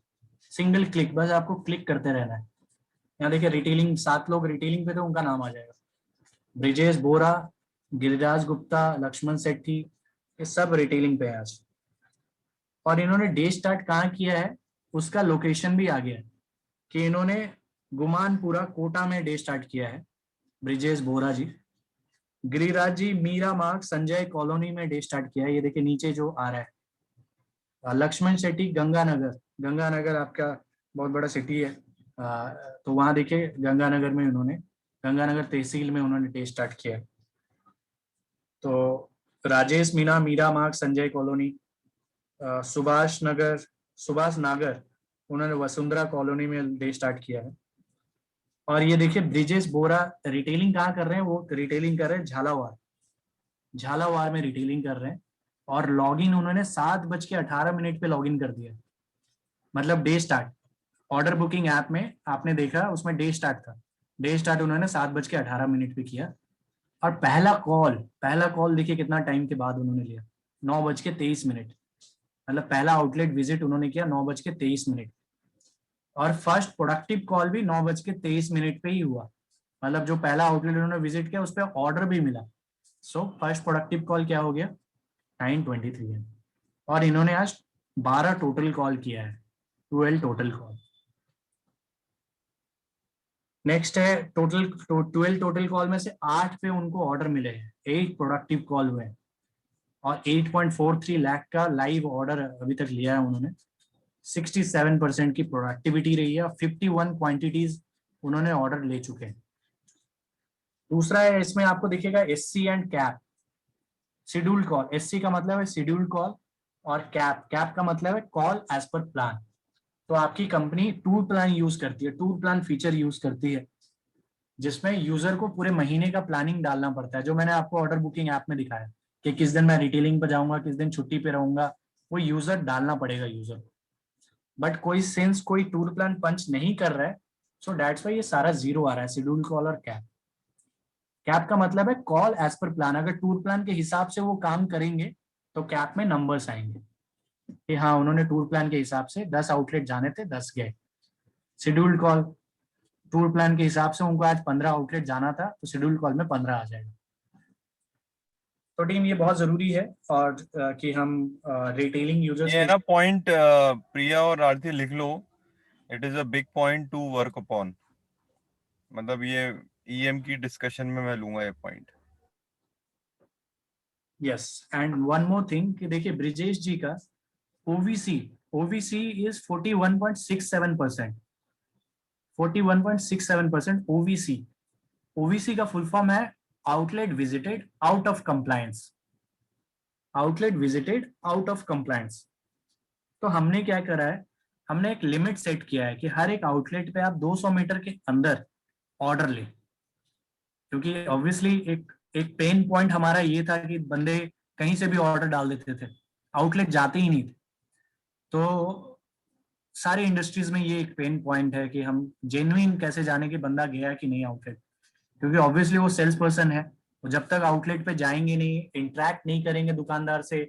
सिंगल क्लिक, बस आपको क्लिक करते रहना है। यहाँ देखिए रिटेलिंग, 7 लोग रिटेलिंग पे, तो उनका नाम आ जाएगा। ब्रिजेश बोरा, गिरिराज गुप्ता, लक्ष्मण सेठी, ये सब रिटेलिंग पे है आज। और इन्होंने डे स्टार्ट कहाँ किया है उसका लोकेशन भी आ गया है कि इन्होंने गुमानपुरा कोटा में डे स्टार्ट किया है ब्रिजेश बोरा जी। गिरिराज जी मीरा मार्ग संजय कॉलोनी में डे स्टार्ट किया है, ये देखिए नीचे जो आ रहा है। लक्ष्मण शेट्टी गंगानगर, गंगानगर आपका बहुत बड़ा सिटी है, तो वहां देखिए गंगानगर में उन्होंने, गंगानगर तहसील में उन्होंने डे स्टार्ट किया। तो राजेश मीना मीरा मार्ग संजय कॉलोनी, सुभाष नगर, सुभाष नागर, उन्होंने वसुंधरा कॉलोनी में डे स्टार्ट किया है। और ये देखिए ब्रिजेश बोरा रिटेलिंग कहाँ कर रहे हैं, वो रिटेलिंग कर रहे हैं झालावाड़, झालावाड़ में रिटेलिंग कर रहे हैं। और लॉगिन उन्होंने 7:18 पे लॉगिन कर दिया, मतलब day start. Order booking app में आपने देखा उसमें डे स्टार्ट था, डे स्टार्ट उन्होंने 7:18 पे किया। और पहला कॉल देखिए कितना टाइम के बाद उन्होंने लिया, 9:23, मतलब पहला आउटलेट विजिट उन्होंने किया 9:23। और फर्स्ट प्रोडक्टिव कॉल भी 9:23 पे ही हुआ, मतलब जो पहला आउटलेट उन्होंने विजिट किया उस पर ऑर्डर भी मिला। सो फर्स्ट प्रोडक्टिव कॉल क्या हो गया, 9:23 है। और इन्होंने आज 12 टोटल कॉल किया है, 12 टोटल कॉल। नेक्स्ट है टोटल 12 टोटल कॉल में से 8 पे उनको ऑर्डर मिले हैं, 8 प्रोडक्टिव कॉल हुए हैं। और 8.43 लाख का लाइव ऑर्डर अभी तक लिया है उन्होंने। 67% की प्रोडक्टिविटी रही है, 51 क्वांटिटीज उन्होंने ऑर्डर ले चुके हैं। दूसरा है इसमें आपको दिखेगा SC and cap, scheduled call. SC का मतलब है शेड्यूल्ड कॉल, और कैप का मतलब है कॉल एज पर प्लान। तो आपकी कंपनी टूर प्लान यूज करती है, टूर प्लान फीचर यूज करती है, जिसमें यूजर को पूरे महीने का प्लानिंग डालना पड़ता है, जो मैंने आपको ऑर्डर बुकिंग ऐप में दिखाया कि किस दिन मैं रिटेलिंग पे जाऊंगा, किस दिन छुट्टी पे रहूंगा, वो यूजर डालना पड़ेगा यूजर को। बट कोई टूर प्लान पंच नहीं कर रहा है, सो दैट्स वाई ये सारा जीरो आ रहा है, शेड्यूल कॉल और कैप। कैप का मतलब है कॉल एज पर प्लान, अगर टूर प्लान के हिसाब से वो काम करेंगे तो कैप में नंबर्स आएंगे कि हाँ उन्होंने टूर प्लान के हिसाब से 10 आउटलेट जाने थे, 10 गए। शेड्यूल्ड कॉल, टूर प्लान के हिसाब से उनको आज 15 आउटलेट जाना था, तो शेड्यूल्ड कॉल में 15 आ जाएगा। तो टीम ये बहुत जरूरी है, और कि हम रिटेलिंग यूजर्स ये ना पॉइंट प्रिया और आरती लिख लो, it is a big point to work upon. मतलब ये ईएम की डिस्कशन में मैं लूंगा ये point. Yes, and one more thing कि देखिए ब्रिजेश जी का ओवीसी इज 41.67%, 41.67% ओवीसी। ओवीसी का फुल फॉर्म है outlet visited out of compliance, outlet visited out of compliance. तो हमने क्या करा है, हमने एक लिमिट सेट किया है कि हर एक आउटलेट पे आप 200 मीटर के अंदर ऑर्डर ले, क्योंकि ऑब्वियसली एक पेन पॉइंट हमारा ये था कि बंदे कहीं से भी ऑर्डर डाल देते थे, आउटलेट जाते ही नहीं थे। तो सारी इंडस्ट्रीज में ये एक पेन पॉइंट है कि हम जेन्युइन कैसे जाने कि बंदा गया कि नहीं आउटलेट, क्योंकि ऑब्वियसली वो सेल्स पर्सन है, वो जब तक आउटलेट पे जाएंगे नहीं, इंटरेक्ट नहीं करेंगे दुकानदार से,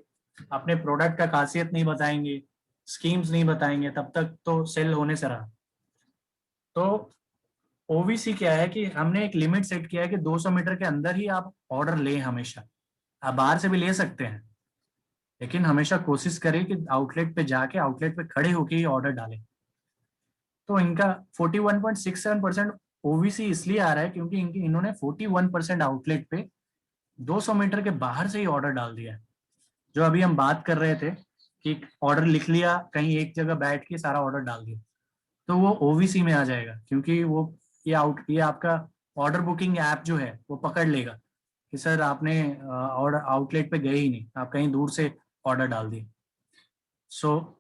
अपने प्रोडक्ट का खासियत नहीं बताएंगे, स्कीम्स नहीं बताएंगे, तब तक तो सेल होने से रहा। तो ओवीसी क्या है कि हमने एक लिमिट सेट किया है कि 200 मीटर के अंदर ही आप ऑर्डर लें हमेशा। आप बाहर से भी ले सकते हैं, लेकिन हमेशा कोशिश करें कि आउटलेट पे जाके आउटलेट पे खड़े होके ही ऑर्डर डालें। तो इनका 41.67% ओवीसी इसलिए आ रहा है क्योंकि इन्होंने 41% आउटलेट पे 200 मीटर के बाहर से ही ऑर्डर डाल दिया है। जो अभी हम बात कर रहे थे कि ऑर्डर लिख लिया कहीं एक जगह बैठ के सारा ऑर्डर डाल दिया, तो वो ओवीसी में आ जाएगा, क्योंकि वो ये आपका ऑर्डर बुकिंग ऐप जो है वो पकड़ लेगा कि सर आपने ऑर्डर आउटलेट पे गए ही नहीं, आप कहीं दूर से ऑर्डर डाल दिए। सो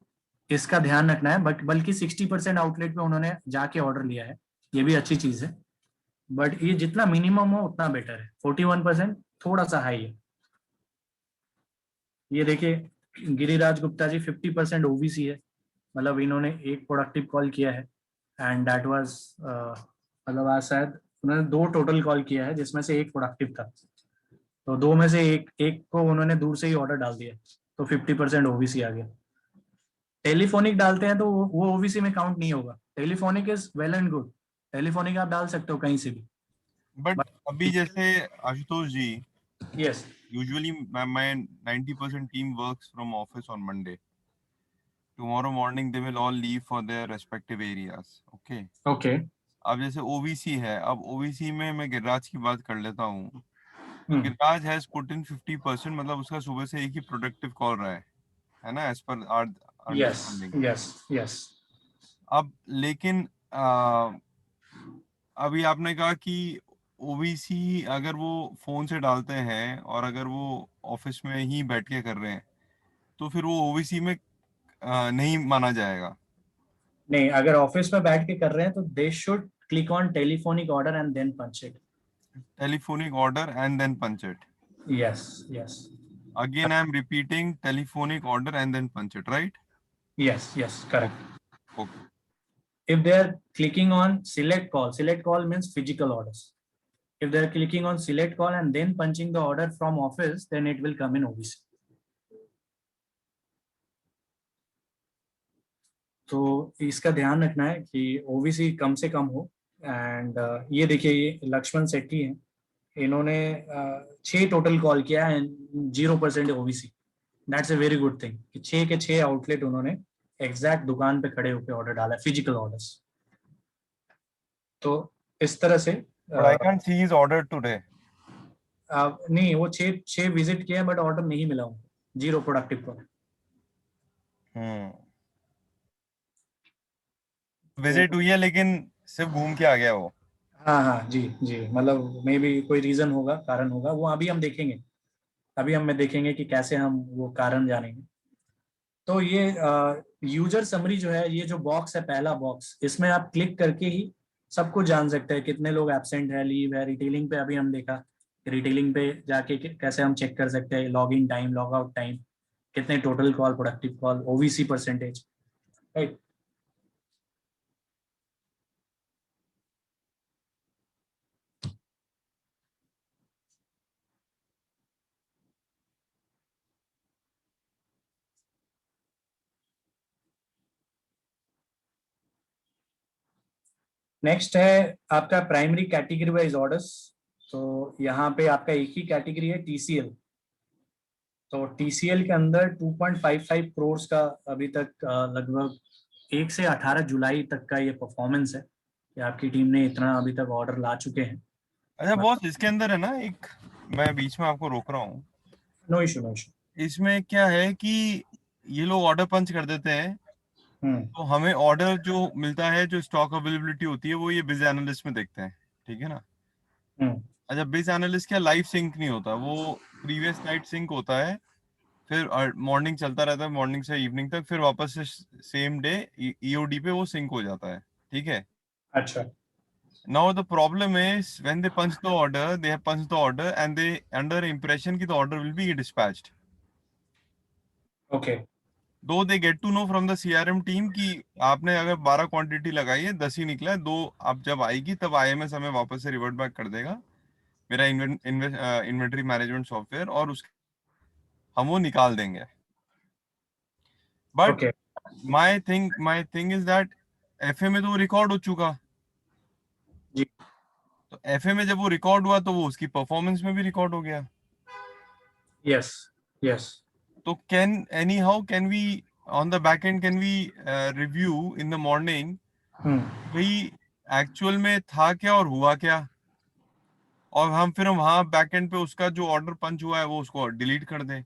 इसका ध्यान रखना है, बट बल्कि 60% आउटलेट पे उन्होंने जाके ऑर्डर लिया है, ये भी अच्छी चीज है। बट ये जितना मिनिमम हो उतना बेटर है। 41% थोड़ा सा हाई है। ये देखिए गिरिराज गुप्ता जी 50% ओवीसी है, मतलब इन्होंने एक प्रोडक्टिव कॉल किया है, एंड दैट वाज मतलब आज शायद उन्होंने 2 टोटल कॉल किया है जिसमें से एक प्रोडक्टिव था, तो 2 में से एक एक को उन्होंने दूर से ही ऑर्डर डाल दिया, तो 50% ओवीसी आ गया। टेलीफोनिक डालते हैं तो वो ओवीसी में काउंट नहीं होगा। Telephonic is well and good, telephonic आप डाल सकते हो कहीं से भी। बट अभी जैसे आशुतोष जी, yes usually my 90% team works from office on Monday. Tomorrow morning they will all leave for their respective areas. Okay. Okay. अब जैसे ओवीसी है, अब ओवीसी में मैं गिरिराज की बात कर लेता हूँ। तो गिरिराज हैज पुट इन 50%, मतलब उसका सुबह से एक ही प्रोडक्टिव कॉल रहा है ना, as per our yes understanding. Yes yes. अब लेकिन अभी आपने कहा कि ओवीसी अगर वो फोन से डालते हैं और अगर वो ऑफिस में ही बैठ के कर रहे हैं तो फिर वो ओवीसी में नहीं माना जाएगा। नहीं, अगर ऑफिस में बैठ के कर रहे हैं तो they should click on telephonic order and then punch it. Telephonic order and then punch it. Yes yes again I am repeating, telephonic order and then punch it, right? Yes yes correct. Okay. If they are clicking on select call means physical orders. If they are clicking on select call and then punching the order from office, then it will come in OVC. तो इसका ध्यान रखना है कि ओवीसी कम से कम हो। एंड ये देखिए ये लक्ष्मण सेट्टी हैं, इन्होंने 6 टोटल कॉल किया है, 0% Owaisi. That's a very good thing कि 6 के 6 आउटलेट उन्होंने एग्जैक्ट दुकान पे खड़े होकर ऑर्डर डाला, फिजिकल ऑर्डर्स। तो इस तरह से but I can't see his order today. नहीं, वो 6 विजिट किए बट ऑर्डर नहीं मिला उनको, 0 प्रोडक्टिव कॉल। विजिट हुई है लेकिन सिर्फ घूम के आ गया वो। हाँ हाँ जी जी, मतलब मे बी कोई रीजन होगा, कारण होगा, वो अभी हम देखेंगे। अभी हम देखेंगे कि कैसे हम वो कारण जानेंगे। तो ये यूजर समरी जो है, ये जो बॉक्स है पहला बॉक्स, इसमें आप क्लिक करके ही सब कुछ जान सकते हैं, कितने लोग एब्सेंट है, लीव है। रिटेलिंग पे अभी हम देखा, रिटेलिंग पे जाके कैसे हम चेक कर सकते हैं log in time, log out time, कितने total call, productive call, OVC percentage, right. Next है आपका प्राइमरी कैटेगरी वाइज ऑर्डर्स। तो यहाँ पे आपका एक ही कैटेगरी है टीसीएल। तो टीसीएल के अंदर 2.55 करोड़ का अभी तक लगभग 1 से 18 जुलाई तक का ये परफॉर्मेंस है कि आपकी टीम ने इतना अभी तक ऑर्डर ला चुके हैं। अच्छा बॉस, इसके अंदर है ना एक, मैं बीच में आपको रोक रहा हूँ। No issue no issue. इसमें क्या है कि ये लोग ऑर्डर पंच कर देते हैं, तो हमें ऑर्डर जो मिलता है, जो स्टॉक अवेलेबिलिटी होती है, वो ये बिज एनालिस्ट में देखते हैं, ठीक है ना। अच्छा, बिज एनालिस्ट क्या लाइव सिंक नहीं होता, वो प्रीवियस नाइट सिंक होता है, फिर मॉर्निंग चलता रहता है, मॉर्निंग से इवनिंग तक, फिर वापस से सेम डे ईओडी पे वो सिंक हो जाता है, ठीक है। अच्छा। Now the problem is when they punch the order, they have punched the order and they under impression कि the order will be dispatched. Okay. Though they get to know from the CRM team कि आपने अगर 12 क्वांटिटी लगाई है, 10 ही निकला है, 2 अब जब आएगी तब IMS हमें वापस से रिवर्ट बैक कर देगा, मेरा इन्वेंटरी मैनेजमेंट सॉफ्टवेयर, और उसके हम वो निकाल देंगे। But okay. My thing is that FA में तो वो रिकॉर्ड हो चुका, जी। तो एफए में जब वो रिकॉर्ड हुआ तो वो उसकी परफॉर्मेंस में भी रिकॉर्ड हो गया। Yes yes. तो can we on the back end can we review in the morning भाई एक्चुअल में था क्या और हुआ क्या, और हम फिर वहां बैक एंड पे उसका जो ऑर्डर पंच हुआ है वो उसको डिलीट कर दें।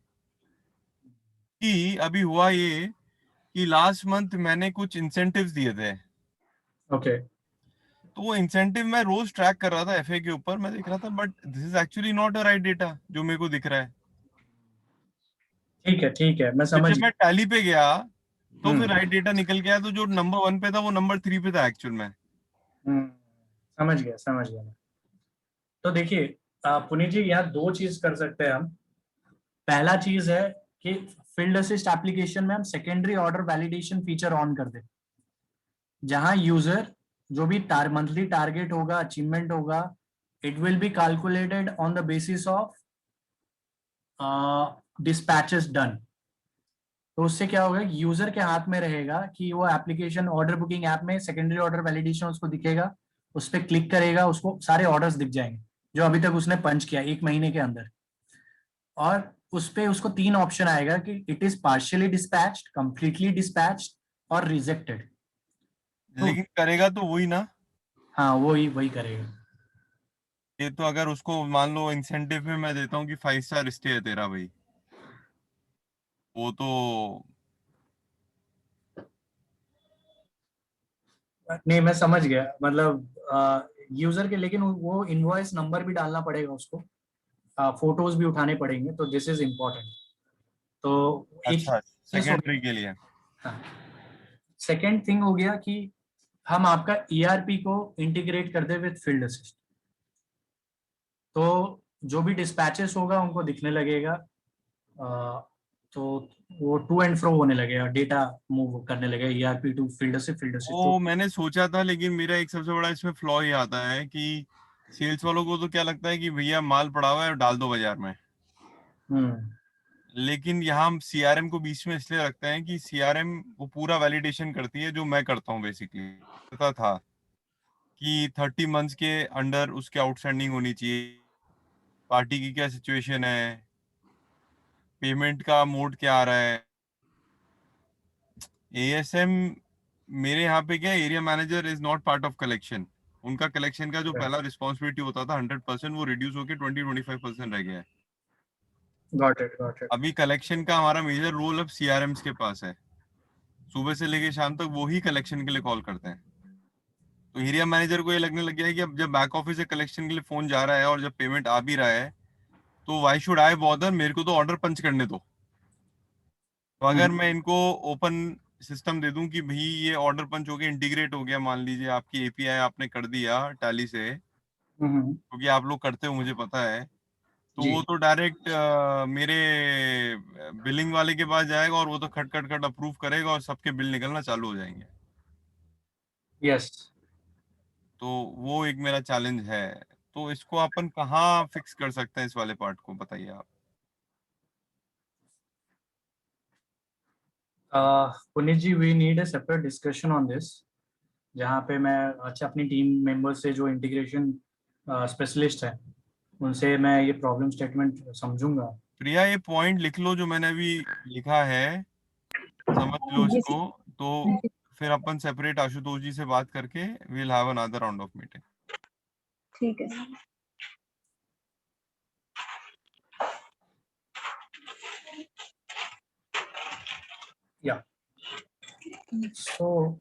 कि अभी हुआ ये कि लास्ट मंथ मैंने कुछ इंसेंटिव्स दिए थे, ओके। तो वो इंसेंटिव मैं रोज ट्रैक कर रहा था एफए के ऊपर, मैं देख रहा था but this is actually not a right data जो मेरे को दिख रहा है। ठीक है मैं फिर समझ जब मैं टैली पे गया तो फिर राइट डेटा निकल गया, तो जो नंबर 1 पे था वो नंबर 3 पे था एक्चुअल में। समझ गया समझ गया। तो देखिए पुनीत जी, यहाँ दो चीज कर सकते हैं हम। पहला चीज है कि फील्ड असिस्ट एप्लीकेशन में हम secondary order validation feature on कर दे, जहां यूजर जो भी मंथली टारगेट होगा, अचीवमेंट होगा, it will be calculated on the basis of dispatches done. तो उससे क्या होगा, यूजर के हाथ में रहेगा कि वो एप्लीकेशन ऑर्डर बुकिंग ऐप में सेकेंडरी ऑर्डर वैलिडेशन उसको दिखेगा, उस पर क्लिक करेगा, उसको सारे ऑर्डर्स दिख जाएंगे जो अभी तक उसने पंच किया 1 महीने के अंदर। और उस पे उसको 3 ऑप्शन आएगा कि it is partially dispatched, completely dispatched और रिजेक्टेड। लेकिन करेगा तो वही ना। हाँ, वही करेगा। ये तो अगर उसको मान लो इंसेंटिव में मैं देता हूँ कि 5 स्टार स्टे है तेरा भाई, वो तो नहीं, मैं समझ गया, मतलब यूजर के, लेकिन वो इनवॉइस नंबर भी डालना पड़ेगा उसको, फोटोज भी उठाने पड़ेंगे, तो दिस इज इम्पोर्टेंट। तो एक अच्छा चीज हो सेकेंडरी के लिए। हाँ। सेकेंड थिंग हो गया कि हम आपका ईआरपी को इंटीग्रेट कर दे विद फील्ड असिस्ट, तो जो भी डिस्पैचेस होगा उनको दिखने लगेगा, तो वो टू एंड फ्रो होने लगेगा, डेटा मूव करने लगेगा ERP to field assist, field assist to. वो मैंने सोचा था, लेकिन मेरा एक सबसे बड़ा इसमें फ्लॉ ये आता है कि सेल्स वालों को तो क्या लगता है कि भैया माल पड़ा हुआ है डाल दो बाजार में। हम्म। लेकिन यहाँ हम सीआरएम को बीच में इसलिए रखते हैं कि सीआरएम वो पूरा वैलिडेशन करती है जो मैं करता हूँ बेसिकली। पता था कि 30 मंथ्स के अंडर उसके आउटस्टैंडिंग होनी चाहिए, पार्टी की क्या सिचुएशन है, पेमेंट का मोड क्या आ रहा है। एएसएम मेरे यहाँ पे क्या, area manager is not part of collection. उनका कलेक्शन का जो पहला रिस्पॉन्सिबिलिटी होता था 100%, वो रिड्यूस होकर 20-25% रह गया है। Got it got it. अभी कलेक्शन का हमारा मेजर रोल अब सीआरएम्स के पास है। सुबह से लेके शाम तक वो ही कलेक्शन के लिए कॉल करते हैं। तो एरिया मैनेजर को ये लगने लग गया है कि अब जब बैक ऑफिस से कलेक्शन के लिए फोन जा रहा है और जब पेमेंट आ भी रहा है, तो वाई शुड आई बॉदर, मेरे को तो ऑर्डर पंच करने दो। तो अगर मैं इनको ओपन सिस्टम दे दूं कि भाई ये ऑर्डर पंच हो गया, इंटीग्रेट हो गया, मान लीजिए आपकी एपीआई आपने कर दिया टैली से, क्योंकि आप लोग करते हो मुझे पता है, तो जी। वो तो डायरेक्ट मेरे बिलिंग वाले के पास जाएगा और वो तो खट खट खट अप्रूव करेगा और सबके बिल निकलना चालू हो जाएंगे। यस। तो वो एक मेरा चैलेंज है। तो इसको अपन कहाँ फिक्स कर सकते हैं, इस वाले पार्ट को बताइए आप। Puneet ji, we need a separate discussion on this, जहाँ पे मैं अच्छा अपनी टीम मेंबर से जो इंटीग्रेशन स्पेशलिस्ट है उनसे मैं ये प्रॉब्लम स्टेटमेंट समझूंगा। प्रिया ये पॉइंट लिख लो जो मैंने अभी लिखा है, समझ लो इसको। तो फिर अपन सेपरेट आशुतोष जी से बात करके will have another round of meeting. ठीक है। या सो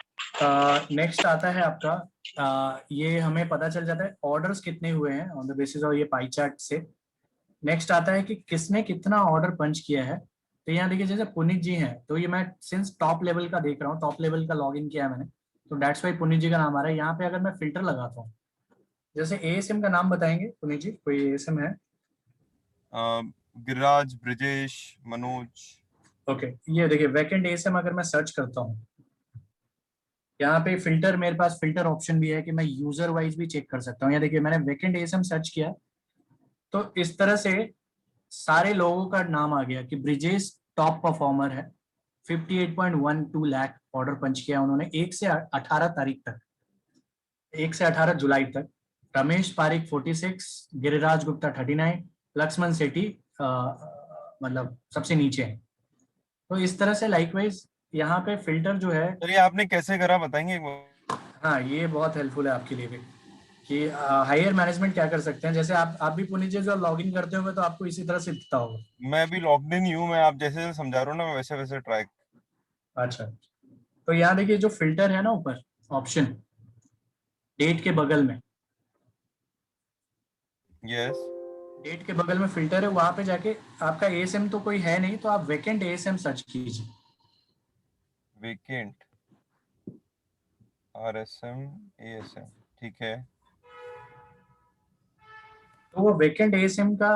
नेक्स्ट आता है आपका, ये हमें पता चल जाता है ऑर्डर्स कितने हुए हैं ऑन द बेसिस ऑफ ये पाई चार्ट से। नेक्स्ट आता है कि किसने कितना ऑर्डर पंच किया है। तो यहाँ देखिए, जैसे पुनीत जी हैं, तो ये मैं सिंस टॉप लेवल का देख रहा हूँ, टॉप लेवल का लॉगिन किया है मैंने, तो डेट्स वाई पुनीत जी का नाम आ रहा है यहाँ पे। अगर मैं फिल्टर लगाता हूँ, जैसे एएसएम का नाम बताएंगे पुनीत जी, कोई एएसएम है? गिरिराज, ब्रिजेश, मनोज। ओके, ये देखिए वैकेंट एएसएम अगर मैं सर्च करता हूँ, यहाँ पे फिल्टर, मेरे पास फिल्टर ऑप्शन भी है कि मैं यूजर वाइज भी चेक कर सकता हूँ। यहाँ देखिए मैंने वैकेंट एएसएम सर्च किया, तो इस तरह से सारे लोगों का नाम आ गया कि ब्रिजेश टॉप परफॉर्मर है, 58.12 लाख ऑर्डर पंच किया उन्होंने 1 से 18 तारीख तक, 1 से 18 जुलाई तक। रमेश पारिक 46, गिरिराज गुप्ता 39, लक्ष्मण सेठी मतलब सबसे नीचे है। तो इस तरह से लाइकवाइज यहाँ पे फिल्टर जो है, चलिए आपने कैसे करा बताएंगे एक बार? हाँ ये बहुत हेल्पफुल है आपके लिए भी, कि हायर मैनेजमेंट क्या कर सकते हैं। जैसे आप भी पुनीत जी जो लॉग इन करते होंगे तो आपको इसी तरह से दिखता होगा। मैं अभी लॉग्ड इन ही हूँ, मैं आप जैसे जैसे समझा रहा हूँ ना मैं वैसे वैसे ट्राई। अच्छा, तो यहाँ देखिए जो फिल्टर है ना ऊपर ऑप्शन, डेट के बगल में, यस। डेट के बगल में फिल्टर है, वहां पे जाके आपका एएसएम तो कोई है नहीं, तो आप वैकेंट एएसएम सर्च कीजिए। वेकेंट RSM ASM, ठीक है। तो वो वेकेंट एएसएम का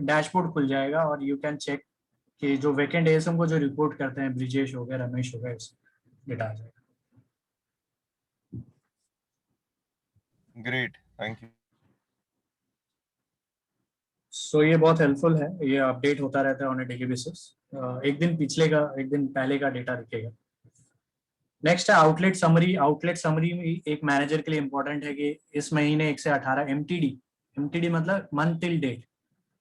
डैशबोर्ड खुल जाएगा और यू कैन चेक कि जो वेकेंट एएसएम को जो रिपोर्ट करते हैं, ब्रिजेश हो गया, रमेश हो गया, इस डेटा आ जाएगा। Great, thank you. सो ये बहुत हेल्पफुल है, ये अपडेट होता रहता है ऑन अ डेली बेसिस। एक दिन पिछले का, एक दिन पहले का डेटा दिखेगा। नेक्स्ट है आउटलेट समरी। आउटलेट समरी एक मैनेजर के लिए इंपॉर्टेंट है कि इस महीने 1 से 18 एमटीडी मतलब मंथ टिल डेट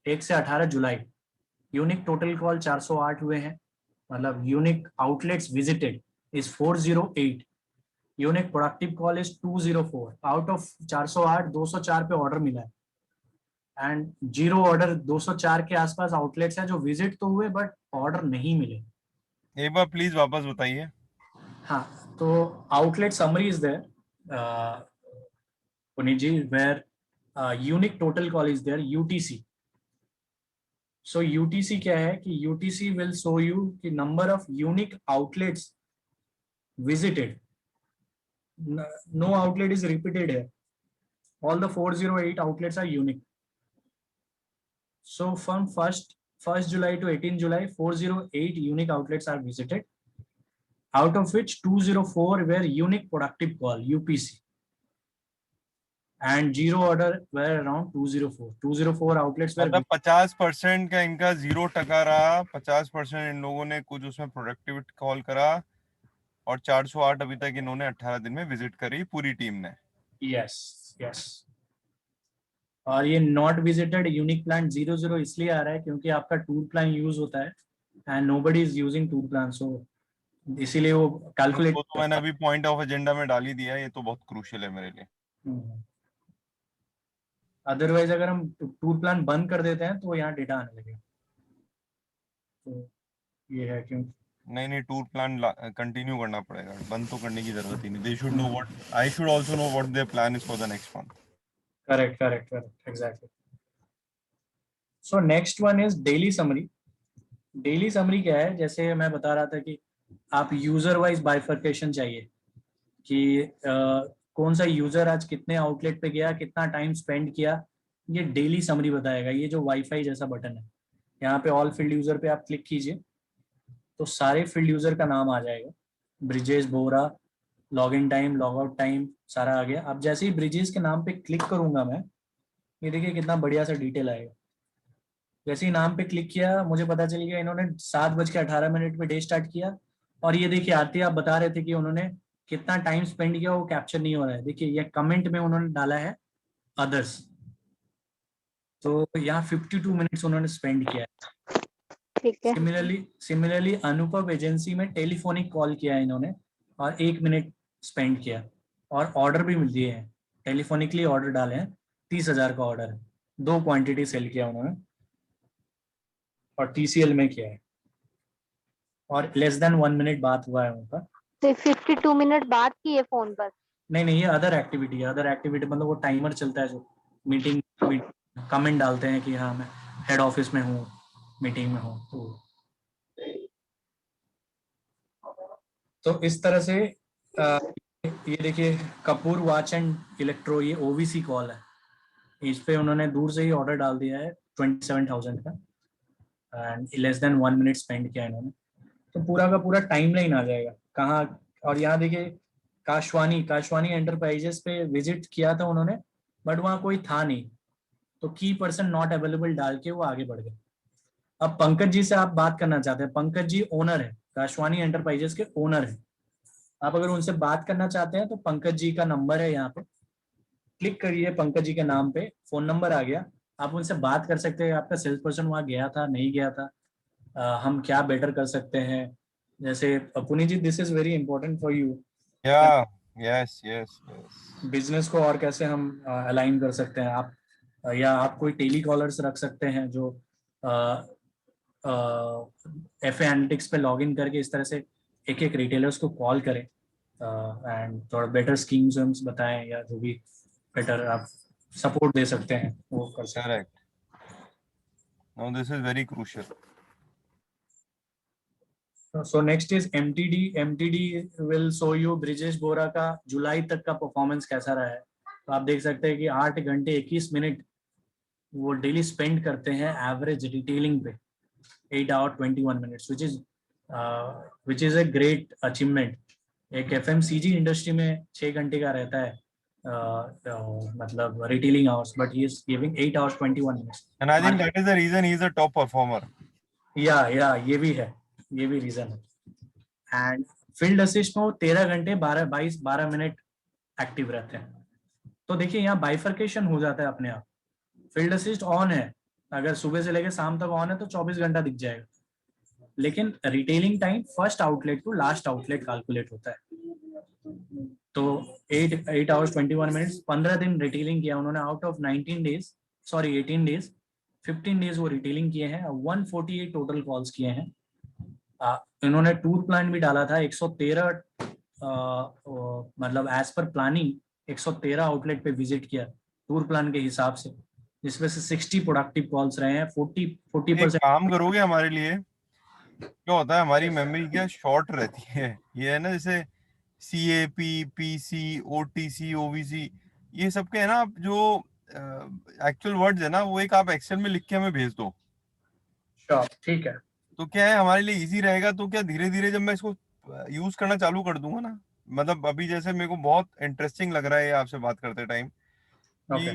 1 से 18 जुलाई यूनिक टोटल कॉल 408 हुए हैं, मतलब unique outlets visited is 408, unique productive call is 204। Out of 408 204 पे ऑर्डर मिला है एंड जीरो ऑर्डर 204 के आसपास आउटलेट्स हैं जो विजिट तो हुए बट ऑर्डर नहीं मिले। एक बार प्लीज वापस बताइए। हाँ, तो outlet summary is there Puneet ji, where unique total call is there UTC. So UTC क्या है कि यूटीसी विल शो यू कि number of unique outlets visited. No outlet is repeated here. All the 408 outlets are unique. So from 1st July to 18th July, 408 unique outlets are visited, out of which 204 were unique productive call UPC, and zero order were around 204. 204 outlets were मतलब 50% का इनका 0% रहा, 50% इन लोगों ने कुछ उसमें प्रोडक्टिविटी कॉल करा, और 408 अभी तक इन्होंने 18 दिन में विजिट करी पूरी टीम ने। यस। और ये नॉट विजिटेड यूनिक प्लान 00 इसलिए आ रहा है क्योंकि आपका टूर प्लान यूज होता है and nobody is using tour plan, so इसीलिए वो कैलकुलेट। तो मैंने अभी पॉइंट ऑफ एजेंडा में डाल ही दिया, ये तो बहुत क्रूशियल है मेरे लिए। अदरवाइज अगर हम टूर प्लान बंद कर देते हैं तो यहाँ डेटा आने लगेगा, तो ये है क्यों। नहीं, टूर प्लान कंटिन्यू करना पड़ेगा, बंद तो करने की जरूरत ही नहीं। They should know what I should also know what their plan is for the next month. Correct exactly. So next one is daily summary. Daily summary क्या है, जैसे मैं बता रहा था कि आप यूजर वाइज बाइफर्केशन चाहिए कि कौन सा यूजर आज कितने आउटलेट पे गया, कितना टाइम स्पेंड किया, ये डेली समरी बताएगा। ये जो वाईफाई जैसा बटन है, यहाँ पे ऑल फील्ड यूजर पे आप क्लिक कीजिए तो सारे फील्ड यूजर का नाम आ जाएगा। Brijesh Bora, log in time, log out time सारा आ गया। अब जैसे ही ब्रिजेश के नाम पे क्लिक करूंगा मैं, ये देखिए कितना बढ़िया सा डिटेल आएगा। जैसे ही नाम पे क्लिक किया मुझे पता चल गया इन्होंने 7:18 पे डे स्टार्ट किया, और ये देखिए आरती आप बता रहे थे कि उन्होंने कितना टाइम स्पेंड किया वो कैप्चर नहीं हो रहा है। देखिए ये कमेंट में उन्होंने डाला है अदर्स, तो यहाँ 52 मिनट्स उन्होंने स्पेंड किया है। ठीक है। सिमिलरली अनुपम एजेंसी में टेलीफोनिक कॉल किया है इन्होंने और 1 मिनट स्पेंड किया, और ऑर्डर भी मिल दिए हैं, टेलीफोनिकली ऑर्डर डाले हैं, 30,000 का ऑर्डर है, 2 क्वांटिटी सेल किया उन्होंने और TCL में किया है, और लेस देन 1 मिनट बात हुआ है उनका। तो 52 मिनट बाद की ये फोन पर? नहीं, ये अदर एक्टिविटी मतलब वो टाइमर चलता है जो मीटिंग कमेंट डालते हैं कि हाँ मैं हेड ऑफिस में हूँ, मीटिंग में हूँ, तो इस तरह से ये देखिए कपूर वॉच एंड इलेक्ट्रो, ये OVC कॉल है, इस पे उन्होंने दूर से ही ऑर्डर डाल दिया है 27,000 का and less than 1 minute spend किया इन्होंने। तो पूरा का पूरा टाइम लाइन आ जाएगा कहाँ। और यहाँ देखिए काशवानी एंटरप्राइजेस पे विजिट किया था उन्होंने, बट वहाँ कोई था नहीं, तो की पर्सन नॉट अवेलेबल डाल के वो आगे बढ़ गए। अब पंकज जी से आप बात करना चाहते हैं, पंकज जी ओनर है, काशवानी एंटरप्राइजेस के ओनर है। आप अगर उनसे बात करना चाहते हैं तो पंकज जी का नंबर है, यहाँ पे क्लिक करिए, पंकज जी के नाम पे फोन नंबर आ गया, आप उनसे बात कर सकते हैं। आपका सेल्स पर्सन वहाँ गया था नहीं गया था, हम क्या बेटर कर सकते हैं। जैसे Puneet ji, this is very important for you, या यस बिजनेस को और कैसे हम अलाइन कर सकते हैं। आप या आप कोई टेली कॉलर्स रख सकते हैं जो FA एनालिटिक्स पे लॉग इन करके इस तरह से एक रिटेलर्स को कॉल करें एंड थोड़ा बेटर स्कीम्स बताएं, या जो भी बेटर आप सपोर्ट दे सकते हैं वो कर सकते हैं। Correct. Now this is very crucial. So next is MTD. MTD will show you Brijesh Bora का जुलाई तक का परफॉर्मेंस कैसा रहा है। तो आप देख सकते हैं कि 8 घंटे 21 मिनट वो डेली स्पेंड करते हैं एवरेज रिटेलिंग पे, 8 hour 21 minutes, which is a great achievement. एक एफएमसीजी इंडस्ट्री में 6 घंटे का रहता है मतलब retailing hours, but he is giving 8 hours 21 minutes. And I think that is the reason he is a top performer. या ये भी है, ये भी रीजन है। एंड फील्ड असिस्ट में वो 13 घंटे 12 मिनट एक्टिव रहते हैं। तो देखिए यहाँ बाइफर्केशन हो जाता है अपने आप। फील्ड असिस्ट ऑन है, अगर सुबह से लेकर शाम तक ऑन है तो 24 घंटा दिख जाएगा, लेकिन retailing time first outlet to last outlet calculate होता है। तो 8 आवर्स 21 मिनट्स 15 दिन रिटेलिंग किया उन्होंने आउट ऑफ 18 डेज 15 डेज वो रिटेलिंग किए हैं। 148 टोटल कॉल्स किए हैं। इन्होंने टूर प्लान भी डाला था 113 मतलब एज पर प्लानिंग 113 आउटलेट पे विजिट किया टूर प्लान के हिसाब से, जिसमें से 60 प्रोडक्टिव कॉल्स रहे हैं। 40% काम करोगे हमारे लिए? क्या होता है, हमारी मेमोरी क्या शॉर्ट रहती है। ये है ना, जैसे CAP, PC, OTC, OVC, ये सब के है ना, आप जो एक्चुअल वर्ड्स है ना, वो एक आप एक्सेल में लिख के हमें भेज दो। ठीक है। तो क्या है, हमारे लिए इजी रहेगा। तो क्या धीरे धीरे जब मैं इसको यूज करना चालू कर दूंगा ना, मतलब अभी जैसे मेरे को बहुत इंटरेस्टिंग लग रहा है ये आपसे बात करते टाइम कि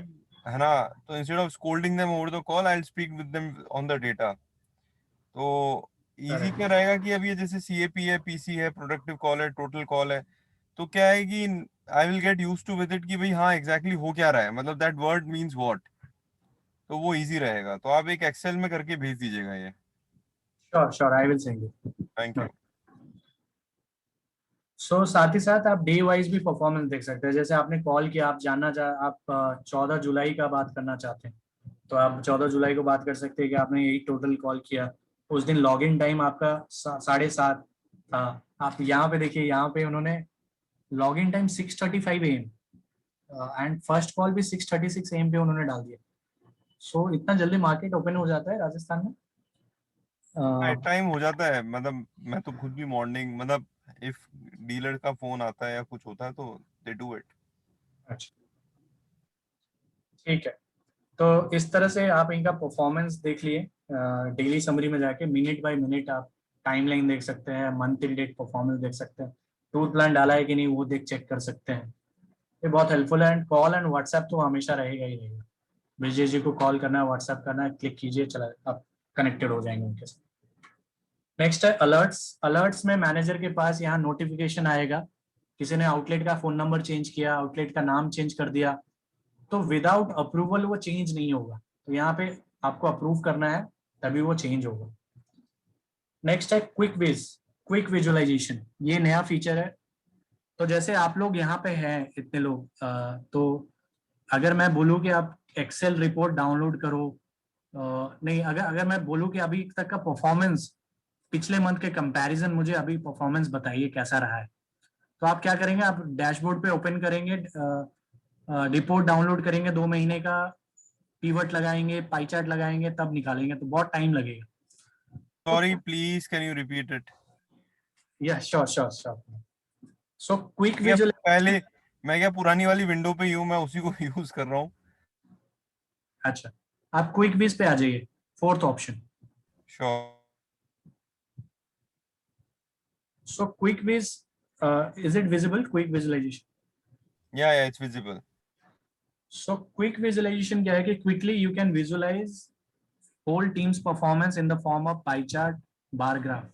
है ना, तो instead of scolding them over the call I will speak with them on the data. तो इजी क्या रहेगा कि अब ये जैसे CAP है, PC है, प्रोडक्टिव कॉल है, टोटल कॉल है, तो क्या है कि I will get use to with it कि भाई हाँ एग्जैक्टली हो क्या रहा है, मतलब दैट वर्ड मीन्स व्हाट। तो वो इजी रहेगा। तो आप एक एक्सेल में करके भेज दीजिएगा ये। Sure I will send you. Thank you. So साथ ही साथ आप डे वाइज भी परफॉर्मेंस देख सकते हैं। जैसे आपने कॉल किया, आप 14 जुलाई का बात करना चाहते हैं, तो आप 14 जुलाई को बात कर सकते हैं कि आपने यही टोटल कॉल किया। उस दिन लॉग इन टाइम आपका 7:30 था। आप यहाँ पे देखिए, यहाँ पे उन्होंने log in time 6:35 AM and first call भी 6:36 AM पे उन्होंने डाल दिया। सो इतना जल्दी मार्केट ओपन हो जाता है राजस्थान में। टाइम हो जाता है, मतलब मैं तो खुद भी मॉर्निंग, मतलब इफ डीलर का फोन आता है या कुछ होता है तो दे डू इट। अच्छा, ठीक है। तो इस तरह से आप इनका परफॉर्मेंस देख लिए। डेली समरी में जाके मिनट बाय मिनट आप टाइमलाइन देख सकते हैं, मंथ टिल डेट परफॉर्मेंस देख सकते हैं, टूर प्लान डाला है कि नहीं वो देख चेक कर सकते हैं। ये बहुत हेल्पफुल है। एंड कॉल एंड व्हाट्सएप तो हमेशा रहेगा ही रहेगा। विजय जी को कॉल करना है, व्हाट्सएप करना है, क्लिक कीजिए, चला आप कनेक्टेड हो जाएंगे उनके साथ। नेक्स्ट है अलर्ट्स। अलर्ट्स में मैनेजर के पास यहाँ नोटिफिकेशन आएगा, किसी ने आउटलेट का फोन नंबर चेंज किया, आउटलेट का नाम चेंज कर दिया, तो विदाउट अप्रूवल वो चेंज नहीं होगा। तो यहाँ पे आपको अप्रूव करना है तभी वो चेंज होगा। नेक्स्ट है क्विक विजुअलाइजेशन। ये नया फीचर है। तो जैसे आप लोग यहाँ पे हैं इतने लोग, तो अगर मैं बोलूँ कि आप एक्सेल रिपोर्ट डाउनलोड करो, नहीं, अगर मैं बोलूँ कि अभी तक का परफॉर्मेंस पिछले मंथ के कंपैरिजन मुझे अभी परफॉर्मेंस बताइए कैसा रहा है, तो आप क्या करेंगे, आप डैशबोर्ड पे ओपन करेंगे, रिपोर्ट डाउनलोड करेंगे 2 महीने का, पीवट लगाएंगे, पाई चार्ट लगाएंगे, तब निकालेंगे, तो बहुत टाइम लगेगा। Sorry, please can you repeat it? या श्योर। सो क्विक क्या विजुअल, पहले मैं क्या पुरानी वाली विंडो पे ही हूँ, मैं उसी को यूज कर रहा हूँ। अच्छा, आप क्विक विज पे आ जाइए, 4th option. Sure. So quick viz, is it visible, quick visualization? या it's visible. So quick visualization क्या है कि quickly you can visualize whole team's performance in the form of pie chart, bar graph.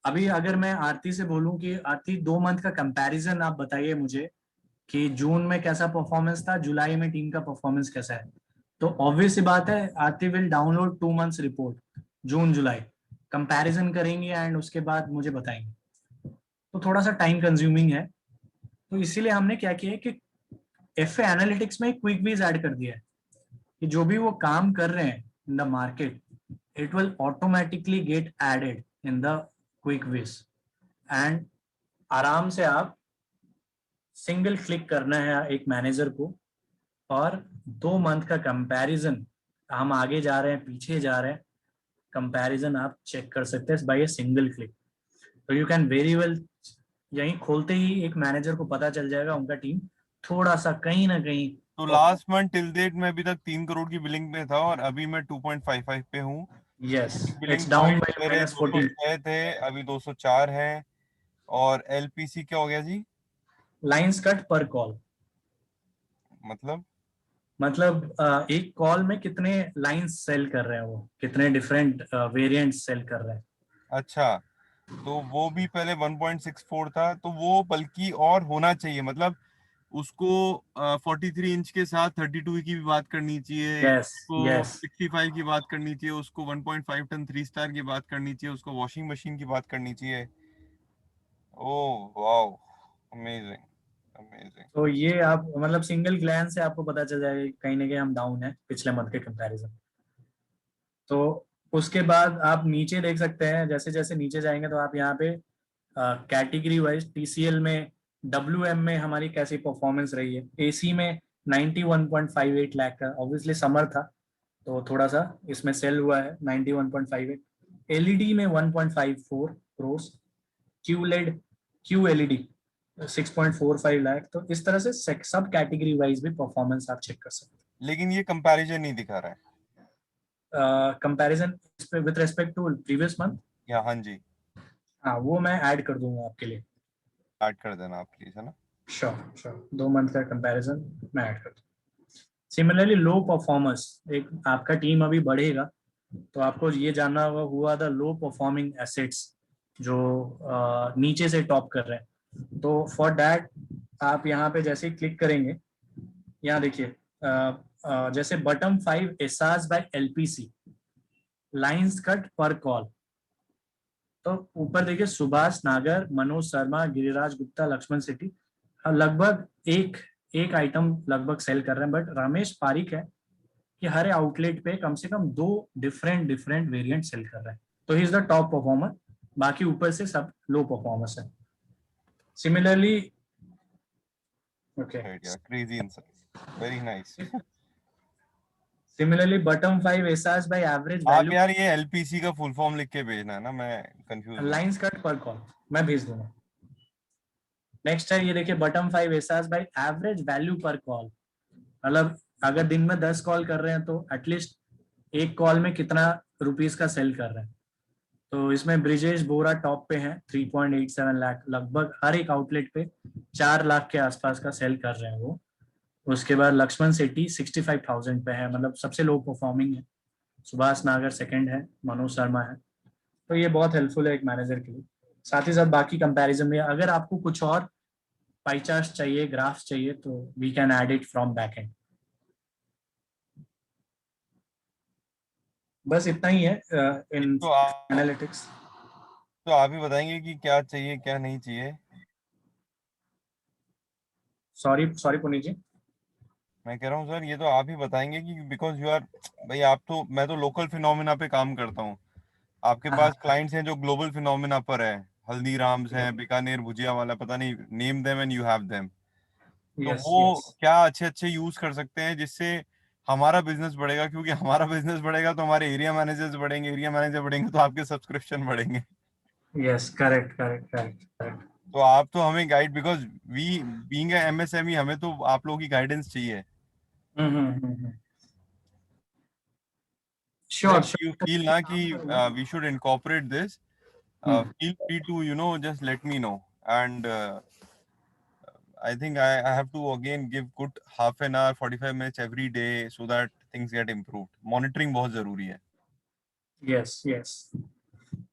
अभी अगर मैं आरती से बोलूं कि आरती 2 मंथ का कंपैरिजन आप बताइए मुझे कि जून में कैसा परफॉर्मेंस था, जुलाई में टीम का परफॉर्मेंस कैसा है, तो ऑब्वियस सी बात है Aarti will download 2 months report, जून जुलाई कंपैरिजन करेंगे एंड उसके बाद मुझे बताएंगे। तो थोड़ा सा टाइम कंज्यूमिंग है, तो इसीलिए हमने क्या किया कि एफए एनालिटिक्स में क्विक विज ऐड कर दिया है कि जो भी वो काम कर रहे हैं in the market, it will automatically get added in the quick wiz. And आराम से आप सिंगल क्लिक करना है एक मैनेजर को, और 2 मंथ का कंपैरिजन, हम आगे जा रहे हैं पीछे जा रहे हैं, कंपैरिजन आप चेक कर सकते हैं बाय ए सिंगल क्लिक। तो यू कैन वेरी वेल, यहीं खोलते ही एक मैनेजर को पता चल जाएगा उनका टीम थोड़ा सा कहीं ना कहीं। तो लास्ट मंथ टिल डेट में अभी तक 3 करोड़ की बिलिंग पे था और अभी मैं 2.55 पे हूँ। Yes, billing it's down point by मेरे -14। 206 थे, अभी 204 है। और एलपीसी क्या हो गया जी? लाइंस कट पर कॉल, मतलब मतलब एक कॉल में कितने लाइंस सेल कर रहे हैं, वो कितने डिफरेंट वेरिएंट्स सेल कर रहे हैं। अच्छा, तो वो भी पहले 1.64 था, तो वो बल्कि और होना चाहिए, मतलब उसको 43 इंच के साथ 32 की भी बात करनी चाहिए, यस उसको यस। 65 की बात करनी चाहिए, उसको 1.5 टन 3 स्टार की बात करनी चाहिए, उसको वॉशिंग मशीन की बात करनी चाहिए। Oh wow, amazing amazing. तो ये आप मतलब सिंगल ग्लैंस से आपको पता चल जाएगा कि कहीं ना कहीं हम डाउन है पिछले मंथ के कंपैरिजन। तो उसके बाद आप नीचे देख सकते हैं, जैसे जैसे नीचे जाएंगे तो आप यहाँ पे कैटेगरी वाइज टीसीएल में, डब्ल्यूएम में हमारी कैसी परफॉर्मेंस रही है। एसी में 91.58 लाख का, ऑब्वियसली समर था तो थोड़ा सा इसमें सेल हुआ है 91.58। एलईडी में 1.54 क्रोस, क्यूलेड क्यूएलईडी 6.45 लाख। तो इस तरह से सब कैटेगरी वाइज भी परफॉर्मेंस आप चेक कर सकते लेकिन ये कंपैरिजन नहीं दिखा रहा है। हैं। Comparison with respect to previous month, या हाँ जी, हाँ वो मैं ऐड कर दूंगा आपके लिए। ऐड कर देना आप प्लीज, है ना। श्योर श्योर, 2 मंथ का कंपैरिजन मैं ऐड कर दूंगा। सिमिलरली लो परफॉर्मर्स, एक आपका टीम अभी बढ़ेगा तो आपको ये जानना होगा हुआ द लो परफॉर्मिंग एसेट्स जो नीचे से टॉप कर रहे हैं। तो फॉर दैट आप यहाँ पे जैसे क्लिक करेंगे, यहाँ देखिए जैसे bottom 5 ASEs by LPC, lines cut per call. तो ऊपर देखिए सुभाष नागर, मनोज शर्मा, गिरिराज गुप्ता, लक्ष्मण सेठी लगभग एक एक आइटम लगभग सेल कर रहे हैं। बट रमेश पारिक है कि हर आउटलेट पे कम से कम 2 डिफरेंट डिफरेंट वेरिएंट सेल कर रहे हैं, तो he is the top performer. बाकी ऊपर से सब लो परफॉर्मर्स है। Similarly okay, crazy insight, very nice. Similarly bottom 5 SRs by average आप वैल्यू, यार ये एलपीसी का फुल फॉर्म लिख के भेजना है ना, मैं कंफ्यूज हूँ। लाइंस कट पर कॉल मैं भेज दूंगा। नेक्स्ट है ये देखिए button 5 SRs by average value पर कॉल, मतलब अगर दिन में 10 कॉल कर रहे हैं तो एटलीस्ट एक कॉल में कितना रुपीस का सेल कर रहे हैं। तो इसमें ब्रिजेश बोरा टॉप पे हैं 3.87 लाख, लगभग हर एक आउटलेट पे 4 लाख के आसपास का सेल कर रहे हैं वो। उसके बाद लक्ष्मण सेठी 65,000 पे है, मतलब सबसे लो परफॉर्मिंग है। सुभाष नागर सेकंड है, मनोज शर्मा है। तो ये बहुत हेल्पफुल है एक मैनेजर के लिए। साथ ही साथ बाकी कंपैरिजन में अगर आपको कुछ और पाई चार्ट चाहिए, ग्राफ्स चाहिए, तो we can add it from back end. बस इतना ही है इन तो आप एनालिटिक्स। तो आप ही बताएंगे कि क्या चाहिए क्या नहीं चाहिए। सॉरी सॉरी पुनीत जी। मैं कह रहा हूँ सर, ये तो आप ही बताएंगे कि बिकॉज यू आर, भाई आप तो, मैं तो लोकल फिनोमिना पे काम करता हूँ, आपके हाँ पास हाँ, क्लाइंट्स हैं जो ग्लोबल फिनोमिना पर है। हल्दीराम्स हैं, बीकानेर भुजिया वाला, पता नहीं, name them and you have them. तो यस वो यस क्या अच्छे अच्छे यूज कर सकते हैं जिससे हमारा बिजनेस बढ़ेगा, क्योंकि हमारा बिजनेस बढ़ेगा तो हमारे एरिया मैनेजर्स बढ़ेंगे, एरिया मैनेजर बढ़ेंगे तो आपके सब्सक्रिप्शन बढ़ेंगे। Yes, correct correct correct correct. तो आप तो हमें guide, because we being MSME, हमें तो आप लोगों की गाइडेंस चाहिए। So sure if you sure, feel na ki काम करूंगा। we should incorporate this, hmm, feel free to, just let me know. And I think I have to again give good half an hour, 45 minutes every day so that things get improved. Monitoring बहुत जरूरी है। Yes yes.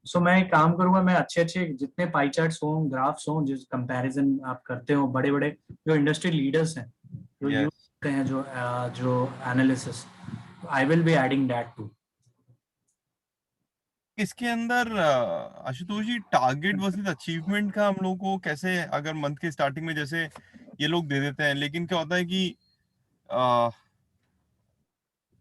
सो मैं एक काम करूंगा, मैं अच्छे अच्छे जितने पाई चार्ट्स हों, ग्राफ्स हों, जिस कंपैरिजन आप करते हो, बड़े बड़े जो इंडस्ट्री लीडर्स हैं जो यूज Yes. करते हैं, जो analysis, I will be adding that to. इसके अंदर Ashutosh ji, target versus achievement का हम लोग को कैसे, अगर मंथ के स्टार्टिंग में जैसे ये लोग दे देते हैं, लेकिन क्या होता है कि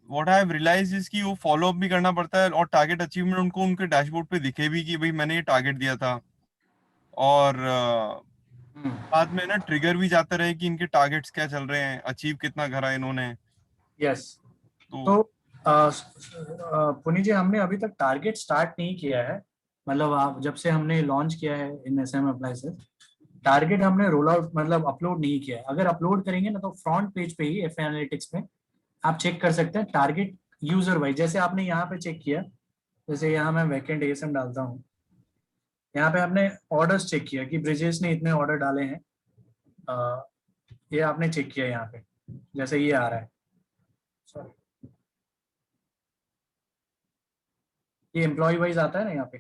what I have realized is कि वो फॉलो अप भी करना पड़ता है, और टारगेट अचीवमेंट उनको उनके डैशबोर्ड पे दिखे भी कि भाई मैंने ये टारगेट दिया था। और बाद में ना ट्रिगर भी जाता रहे कि इनके टारगेट्स क्या चल रहे हैं, अचीव कितना करा इन्होंने। यस। तो तो पुनी जी, हमने अभी तक टारगेट स्टार्ट नहीं किया है। मतलब आप जब से हमने लॉन्च किया है इन एसएम अप्लाइंसेस, टारगेट हमने रोल आउट मतलब अपलोड नहीं किया है। अगर अपलोड करेंगे ना, तो फ्रंट पेज पे ही एफ एनालिटिक्स में आप चेक कर सकते हैं टारगेट यूजर वाइज। जैसे आपने यहाँ पे चेक किया, जैसे यहाँ मैं वैकेंट एएसएम डालता हूँ, यहाँ पे आपने ऑर्डर्स चेक किया कि ब्रिजेश ने इतने ऑर्डर डाले हैं। ये आपने चेक किया यहाँ पे, जैसे ये आ रहा है, सॉरी, ये एम्प्लॉय वाइज आता है ना यहाँ पे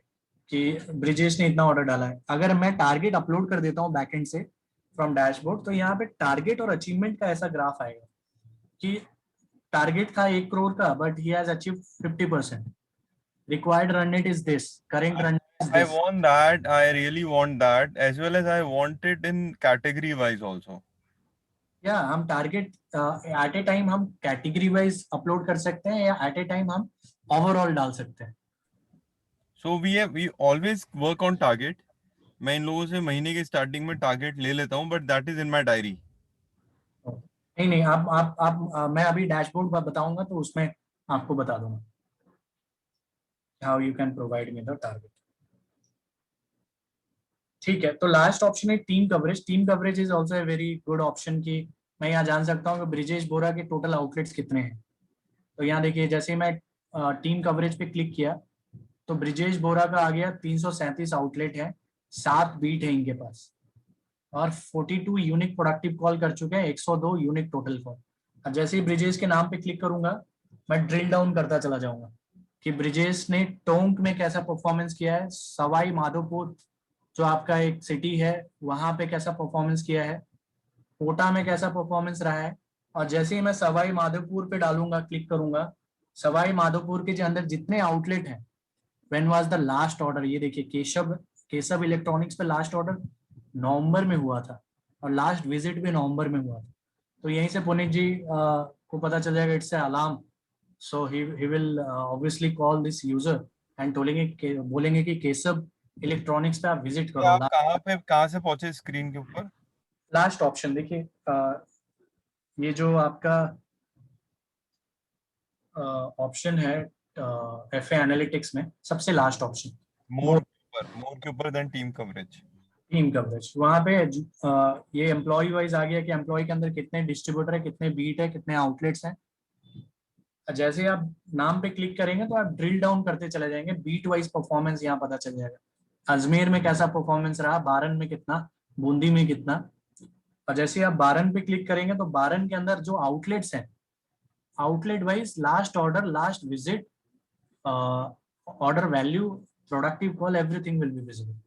कि ब्रिजेश ने इतना ऑर्डर डाला है। अगर मैं टारगेट अपलोड कर देता हूँ बैकएंड से फ्रॉम डैशबोर्ड, तो यहाँ पे टारगेट और अचीवमेंट का ऐसा ग्राफ आएगा कि टारगेट था 1 करोड़ का, but he has achieve 50%। Required run rate is this, current run rate is I this. want that. I really want that, as well as I want it in category wise also. या हम टारगेट एट ए टाइम हम कैटेगरी वाइज अपलोड कर सकते हैं, या एट ए टाइम हम ओवरऑल डाल सकते हैं। So we always work on target. मैं इन लोगों से महीने के स्टार्टिंग में टारगेट ले लेता हूँ, but that is in my diary. नहीं नहीं, मैं अभी डैशबोर्ड बताऊंगा तो उसमें आपको बता दूंगा how you can provide me the target. ठीक है, तो लास्ट ऑप्शन है team coverage. Team coverage is also a very good option कि मैं यहाँ जान सकता हूँ कि ब्रिजेश बोरा के टोटल आउटलेट्स कितने हैं। तो यहाँ देखिए, जैसे मैं टीम कवरेज पे क्लिक किया, तो ब्रिजेश बोरा का आ गया 337 आउटलेट है, 7 बीट है इनके पास, और 42 यूनिक प्रोडक्टिव कॉल कर चुके हैं, 102 यूनिक टोटल कॉल। अब जैसे ही ब्रिजेश के नाम पे क्लिक करूंगा, मैं ड्रिल डाउन करता चला जाऊंगा कि ब्रिजेश ने टोंक में कैसा परफॉर्मेंस किया है, सवाई माधोपुर जो आपका एक सिटी है वहां पे कैसा परफॉर्मेंस किया है, कोटा में कैसा परफॉर्मेंस रहा है। और जैसे ही मैं सवाई माधोपुर पे डालूंगा, क्लिक करूंगा, सवाई माधोपुर के अंदर जितने आउटलेट हैं, when was the last order, ये देखिए केशव इलेक्ट्रॉनिक्स पे लास्ट ऑर्डर नवंबर में हुआ था, और लास्ट विजिट भी नवंबर में हुआ था। तो यहीं से पुनीत जी को पता चल जाएगा, it's alarm. So he will obviously call this user and बोलेंगे कि केशव इलेक्ट्रॉनिक्स पे आप विजिट तो करो। आप कहाँ से पहुंचे स्क्रीन के ऊपर? लास्ट ऑप्शन देखिए, ये जो आपका ऑप्शन है एफ एनालिटिक्स में, सबसे लास्ट ऑप्शन मोर के ऊपर then team coverage. Team coverage, वहां पे ये एम्प्लॉय वाइज आ गया कि एम्प्लॉय के अंदर कितने डिस्ट्रीब्यूटर है, कितने बीट है, कितने आउटलेट्स हैं। जैसे आप नाम पे क्लिक करेंगे तो आप ड्रिल डाउन करते चले जाएंगे, बीट वाइज परफॉर्मेंस यहाँ पता चल जाएगा। अजमेर में कैसा परफॉर्मेंस रहा, बारन में कितना, बूंदी में कितना। और जैसे आप बारन पे क्लिक करेंगे तो बारन के अंदर जो आउटलेट्स हैं, outlet wise last order, last visit, order value, productive call, everything will be visible.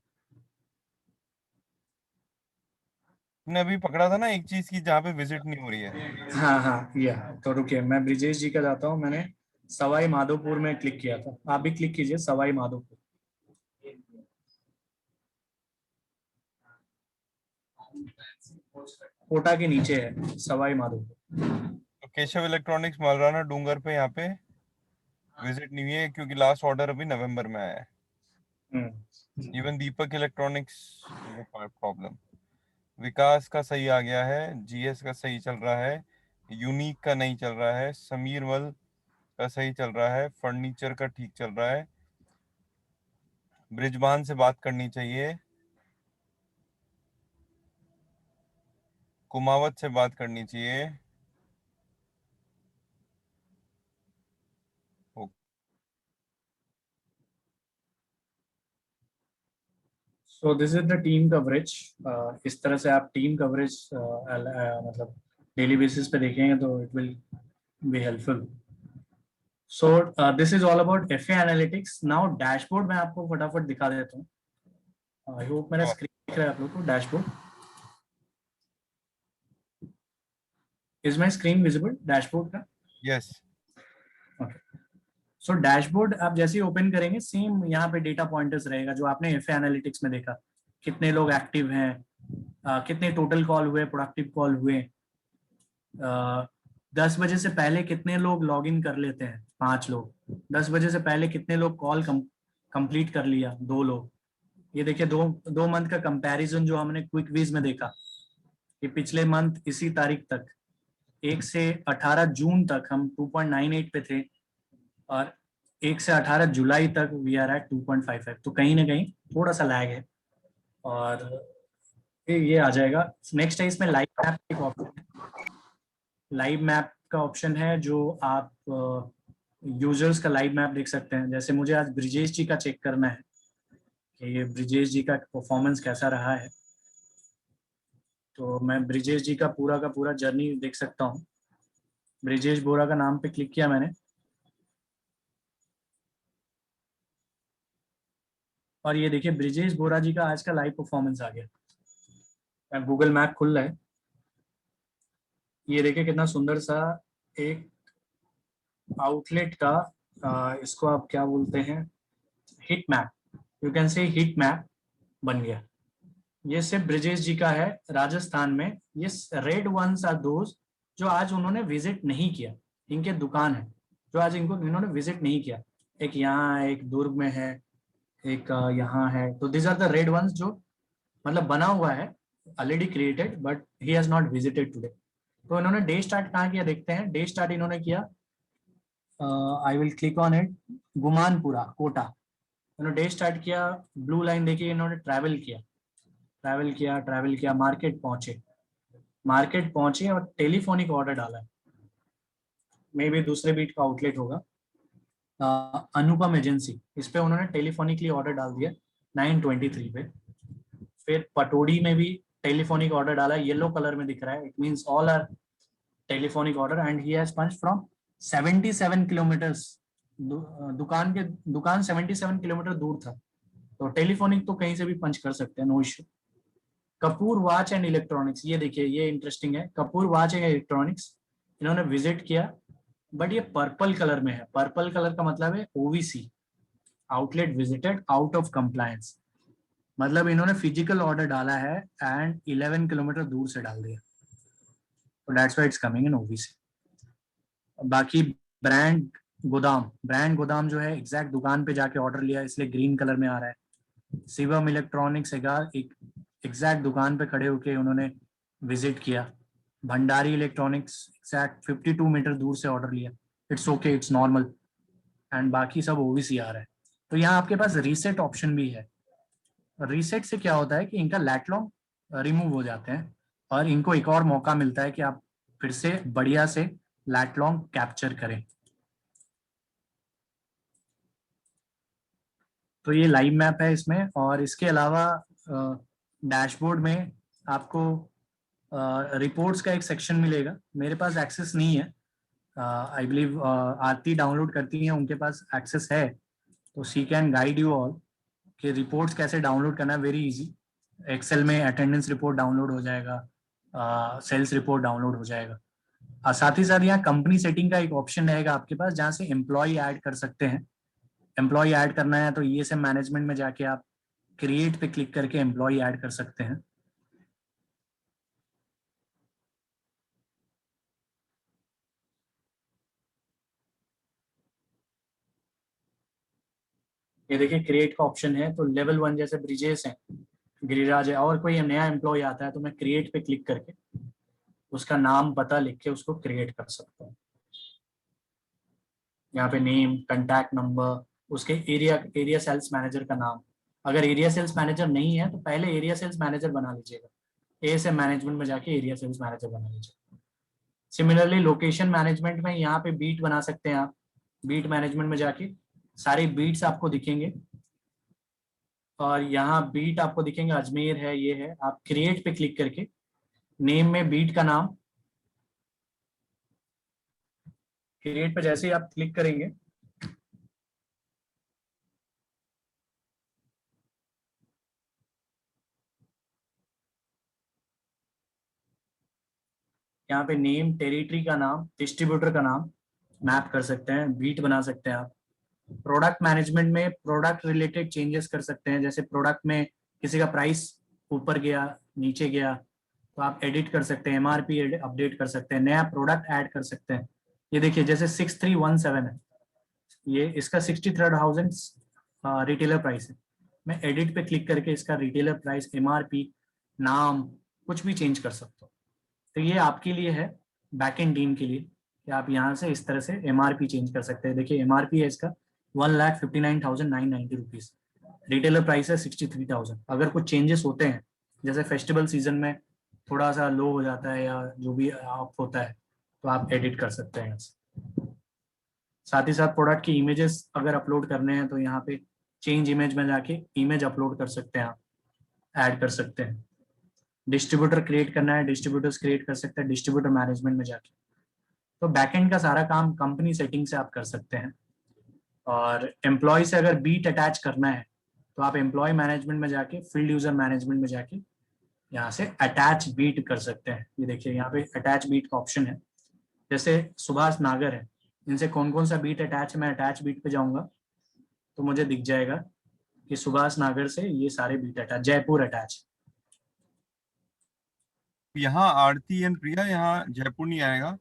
ने अभी पकड़ा था ना एक चीज की जहाँ पे विजिट नहीं हो रही है। हाँ हाँ, या तो रुकिए, मैं ब्रिजेश जी का जाता हूँ। मैंने सवाई माधोपुर में क्लिक किया था, आप भी क्लिक कीजिए सवाई माधोपुर। कोटा के नीचे है सवाई माधोपुर। तो केशव इलेक्ट्रॉनिक्स मलराना डूंगर पे यहाँ पे विजिट नहीं हुई है, क्योंकि लास्ट ऑर्डर अभी नवंबर में आया है। इवन दीपक इलेक्ट्रॉनिक्स प्रॉब्लम। विकास का सही आ गया है, जीएस का सही चल रहा है, यूनिक का नहीं चल रहा है, समीर वल का सही चल रहा है, फर्नीचर का ठीक चल रहा है, ब्रिजबान से बात करनी चाहिए, कुमावत से बात करनी चाहिए। सो this is the team coverage. इस तरह से आप टीम कवरेज मतलब डेली बेसिस पे देखेंगे तो it will be helpful. So this is all about FA analytics. Now dashboard मैं आपको फटाफट दिखा देता हूँ। आई होप मेरा स्क्रीन दिख रहा है आप लोग को। Dashboard, is my screen visible dashboard का? यस। ओके, सो डैशबोर्ड आप जैसे ही ओपन करेंगे, सेम यहाँ पे डेटा पॉइंटर्स रहेगा जो आपने एफ एनालिटिक्स में देखा। कितने लोग एक्टिव हैं, कितने टोटल कॉल हुए, प्रोडक्टिव कॉल हुए, 10 बजे से पहले कितने लोग लॉग इन कर लेते हैं, 5 लोग। 10 बजे से पहले कितने लोग कॉल कंप्लीट कर लिया, 2 लोग। ये देखिए, दो मंथ का कंपैरिजन जो हमने क्विक विज में देखा कि पिछले मंथ इसी तारीख तक 1 से 18 जून तक हम 2.98 पे थे, और 1 से 18 जुलाई तक वी आर एट 2.55, तो कहीं ना कहीं थोड़ा सा लैग है। और फिर ये आ जाएगा। नेक्स्ट है इसमें लाइव मैप एक ऑप्शन है। लाइव मैप का ऑप्शन है जो आप यूजर्स का लाइव मैप देख सकते हैं। जैसे मुझे आज ब्रिजेश जी का चेक करना है कि ये ब्रिजेश जी का परफॉर्मेंस कैसा रहा है, तो मैं ब्रिजेश जी का पूरा जर्नी देख सकता हूँ। ब्रिजेश बोरा का नाम पे क्लिक किया मैंने, और ये देखिए ब्रिजेश बोरा जी का आज का लाइव परफॉर्मेंस आ गया। गूगल मैप खुल रहा है, ये देखिए कितना सुंदर सा एक आउटलेट का इसको आप क्या बोलते हैं, hit map, you can say hit map बन गया। ये सिर्फ ब्रिजेश जी का है राजस्थान में। ये रेड वंस आर दोज जो आज उन्होंने विजिट नहीं किया, इनके दुकान है जो आज इन्होंने विजिट नहीं किया। एक यहाँ है, एक दुर्ग में है, एक यहाँ है। तो this are the red ones जो मतलब बना हुआ है, already created, but he has not visited today. तो इन्होंने डे स्टार्ट कहाँ किया देखते हैं। डे स्टार्ट इन्होंने किया, I will click on it, Gumanpura Kota. इन्होंने डे स्टार्ट किया, ब्लू लाइन देखिए, इन्होंने ट्रैवल किया, मार्केट पहुंचे और टेलीफोनिक ऑर्डर डाला है। मे बी दूसरे बीट का आउटलेट होगा, अनुपम एजेंसी, इस पे उन्होंने टेलीफोनिकली ऑर्डर डाल दिया 923 पे। फिर पटोड़ी में भी टेलीफोनिक ऑर्डर डाला, येलो कलर में दिख रहा है, it means all are telephonic order and he has punch from 77 kilometres. दुकान 77 किलोमीटर दूर था, तो टेलीफोनिक तो कहीं से भी पंच कर सकते हैं, no issue. Kapoor watch and electronics, ये देखिए ये इंटरेस्टिंग है, कपूर वॉच एंड इलेक्ट्रॉनिक्स इन्होंने विजिट किया, बट ये पर्पल कलर में है। पर्पल कलर का मतलब है OVC, outlet visited out of compliance, मतलब इन्होंने फिजिकल ऑर्डर डाला है एंड 11 किलोमीटर दूर से डाल दिया, तो that's why it's coming in Owaisi. बाकी ब्रांड गोदाम जो है एग्जैक्ट दुकान पे जाके ऑर्डर लिया, इसलिए ग्रीन कलर में आ रहा है। शिवम इलेक्ट्रॉनिक्स एक एग्जैक्ट दुकान पे खड़े होके उन्होंने विजिट किया। भंडारी इलेक्ट्रॉनिक्स एग्जैक्ट 52 मीटर दूर से ऑर्डर लिया, it's okay, it's normal. And बाकी सब ओवीसी आ रहा है। तो यहाँ आपके पास रीसेट ऑप्शन भी है। रीसेट से क्या होता है कि इनका लैटलॉन्ग रिमूव हो जाते हैं और इनको एक और मौका मिलता है कि आप फिर से बढ़िया से लैटलॉन्ग कैप्चर करें। तो ये लाइव मैप है इसमें, और इसके अलावा डैशबोर्ड में आपको रिपोर्ट्स का एक सेक्शन मिलेगा। मेरे पास एक्सेस नहीं है, आई बिलीव आरती डाउनलोड करती हैं, उनके पास एक्सेस है, तो she can guide you all कि रिपोर्ट्स कैसे डाउनलोड करना है। वेरी इजी, एक्सेल में अटेंडेंस रिपोर्ट डाउनलोड हो जाएगा, सेल्स रिपोर्ट डाउनलोड हो जाएगा। साथ ही साथ यहाँ कंपनी सेटिंग का एक ऑप्शन रहेगा आपके पास, जहाँ से एम्प्लॉय ऐड कर सकते हैं। एम्प्लॉय ऐड करना है तो ईएसएम मैनेजमेंट में जाके आप क्रिएट पे क्लिक करके एम्प्लॉय ऐड कर सकते हैं। ये देखिए क्रिएट का ऑप्शन है, तो लेवल 1 जैसे ब्रिजेश है, गिरिराज है, और कोई नया एम्प्लॉय आता है तो मैं क्रिएट पे क्लिक करके उसका नाम पता लिख के उसको क्रिएट कर सकता हूँ। यहाँ पे नेम, कंटैक्ट नंबर, उसके एरिया सेल्स मैनेजर का नाम। अगर एरिया सेल्स मैनेजर नहीं है तो पहले एरिया सेल्स मैनेजर बना लीजिएगा, एएसएम मैनेजमेंट में जाके एरिया सेल्स मैनेजर बना लीजिएगा। सिमिलरली लोकेशन मैनेजमेंट में यहाँ पे बीट बना सकते हैं आप, बीट मैनेजमेंट में जाके सारे बीट्स आपको दिखेंगे, और यहाँ बीट आपको दिखेंगे, अजमेर है, ये है। आप क्रिएट पे क्लिक करके नेम में बीट का नाम, क्रिएट पे जैसे ही आप क्लिक करेंगे यहाँ पे नेम, टेरिटरी का नाम, डिस्ट्रीब्यूटर का नाम मैप कर सकते हैं, बीट बना सकते हैं आप। प्रोडक्ट मैनेजमेंट में प्रोडक्ट रिलेटेड चेंजेस कर सकते हैं, जैसे प्रोडक्ट में किसी का प्राइस ऊपर गया, नीचे गया, तो आप एडिट कर सकते हैं, एमआरपी अपडेट कर सकते हैं, नया प्रोडक्ट ऐड कर सकते हैं। ये देखिए जैसे 6317 है, ये इसका 63,000 रिटेलर प्राइस है। मैं एडिट पे क्लिक करके इसका रिटेलर प्राइस, एमआरपी, नाम कुछ भी चेंज कर सकता हूँ। तो ये आपके लिए है बैक एंड टीम के लिए कि आप यहाँ से इस तरह से MRP चेंज कर सकते हैं। देखिए MRP है इसका 1,59,990 रुपीज, रिटेलर प्राइस है 63,000। अगर कुछ चेंजेस होते हैं जैसे फेस्टिवल सीजन में थोड़ा सा लो हो जाता है या जो भी ऑफ होता है तो आप एडिट कर सकते हैं यहाँ से। साथ ही साथ प्रोडक्ट की इमेजेस अगर अपलोड करने हैं तो यहाँ पे चेंज इमेज में जाके इमेज अपलोड कर सकते हैं, आप ऐड कर सकते हैं। डिस्ट्रीब्यूटर क्रिएट करना है, डिस्ट्रीब्यूटर्स क्रिएट कर सकते हैं डिस्ट्रीब्यूटर मैनेजमेंट में जाके। तो बैकएंड का सारा काम कंपनी सेटिंग से आप कर सकते हैं। और एम्प्लॉय से अगर बीट अटैच करना है तो आप एम्प्लॉय मैनेजमेंट में जाके फील्ड यूजर मैनेजमेंट में जाके यहाँ से अटैच बीट कर सकते हैं। ये देखिए यहाँ पे अटैच बीट का ऑप्शन है। जैसे सुभाष नागर है, इनसे कौन कौन सा बीट अटैच, मैं अटैच बीट पे जाऊंगा तो मुझे दिख जाएगा कि सुभाष नागर से ये सारे बीट अटैच, जयपुर अटैच। यहाँ आरती एंड प्रिया यहाँ जयपुर नहीं आएगा।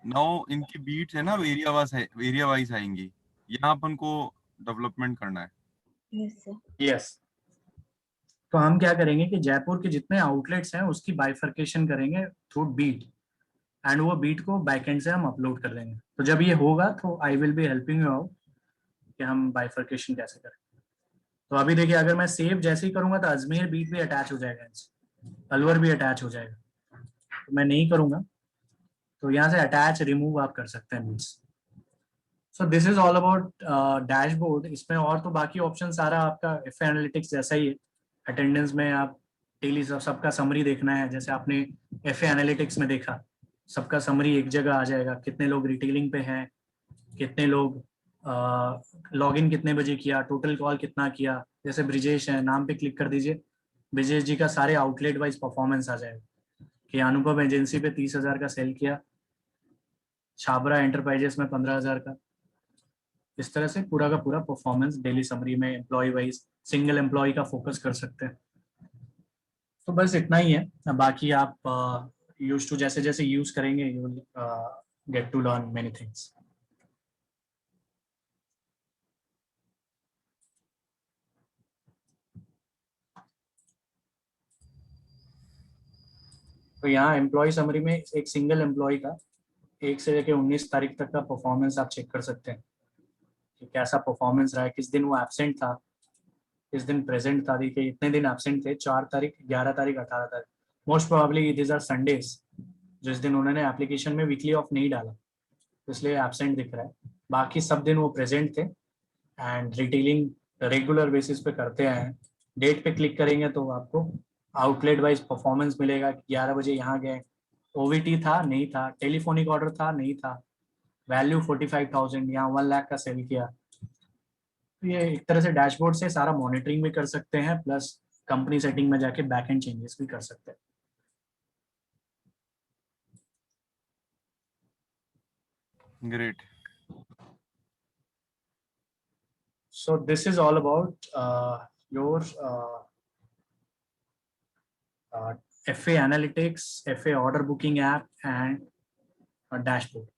नाउ इनकी बीट्स है ना एरिया वाइज आएंगी। यहाँ अपन को डेवलपमेंट करना है। Yes sir. यस, तो हम क्या करेंगे कि जयपुर के जितने आउटलेट्स हैं उसकी बाइफर्केशन करेंगे थ्रू बीट, एंड वो बीट को बैकएंड से हम अपलोड कर देंगे। तो जब ये होगा तो आई will be helping you out कि हम बाइफर्केशन कैसे करें। तो अभी देखिए अगर मैं सेव जैसे ही करूंगा तो अजमेर बीट भी अटैच हो जाएगा, अलवर भी अटैच हो जाएगा। तो मैं नहीं करूंगा, तो यहाँ से अटैच रिमूव आप कर सकते हैं beats. So this is all about dashboard. इसमें और तो बाकी ऑप्शन सारा आपका एफ एनालिटिक्स जैसा ही है। अटेंडेंस में आप डेली सबका समरी देखना है, जैसे आपने एफ एनालिटिक्स में देखा सबका समरी एक जगह आ जाएगा, कितने लोग रिटेलिंग पे हैं, कितने लोग लॉगिन कितने बजे किया, टोटल कॉल कितना किया। जैसे ब्रिजेश है, नाम पे क्लिक कर दीजिए, ब्रिजेश जी का सारे आउटलेट वाइज परफॉर्मेंस आ जाएगा कि अनुपम एजेंसी पे 30,000 का सेल किया, छाबरा एंटरप्राइजेस में 15,000 का। इस तरह से पूरा का पूरा परफॉर्मेंस डेली समरी में एम्प्लॉय वाइज सिंगल एम्प्लॉय का फोकस कर सकते हैं। तो बस इतना ही है। बाकी आप यूज टू जैसे जैसे यूज करेंगे you will get to learn many things. तो यहाँ एम्प्लॉय समरी में एक सिंगल एम्प्लॉय का 1 से लेकर 19 तारीख तक का परफॉर्मेंस आप चेक कर सकते हैं कि कैसा परफॉर्मेंस रहा है, किस दिन वो एब्सेंट था, किस दिन प्रेजेंट था। देखिए इतने दिन एब्सेंट थे, 4 तारीख, 11 तारीख, 18 तारीख। Most probably these are Sundays, जिस दिन उन्होंने एप्लीकेशन में वीकली ऑफ नहीं डाला, इसलिए एब्सेंट दिख रहा है। बाकी सब दिन वो प्रेजेंट थे एंड रिटेलिंग रेगुलर बेसिस पे करते हैं। डेट पे क्लिक करेंगे तो आपको आउटलेट वाइज परफॉर्मेंस मिलेगा कि 11 बजे यहाँ गए, ओवीटी था नहीं था, टेलीफोनिक ऑर्डर था नहीं था, वैल्यू 45,000, यहाँ 1 लाख का सेल किया। तो ये एक तरह से डैशबोर्ड से सारा मॉनिटरिंग भी कर सकते हैं, प्लस कंपनी सेटिंग में जाके बैक एंड चेंजेस भी कर सकते हैं। Great. So this is all about your FA Analytics, FA Order Booking app, and a dashboard.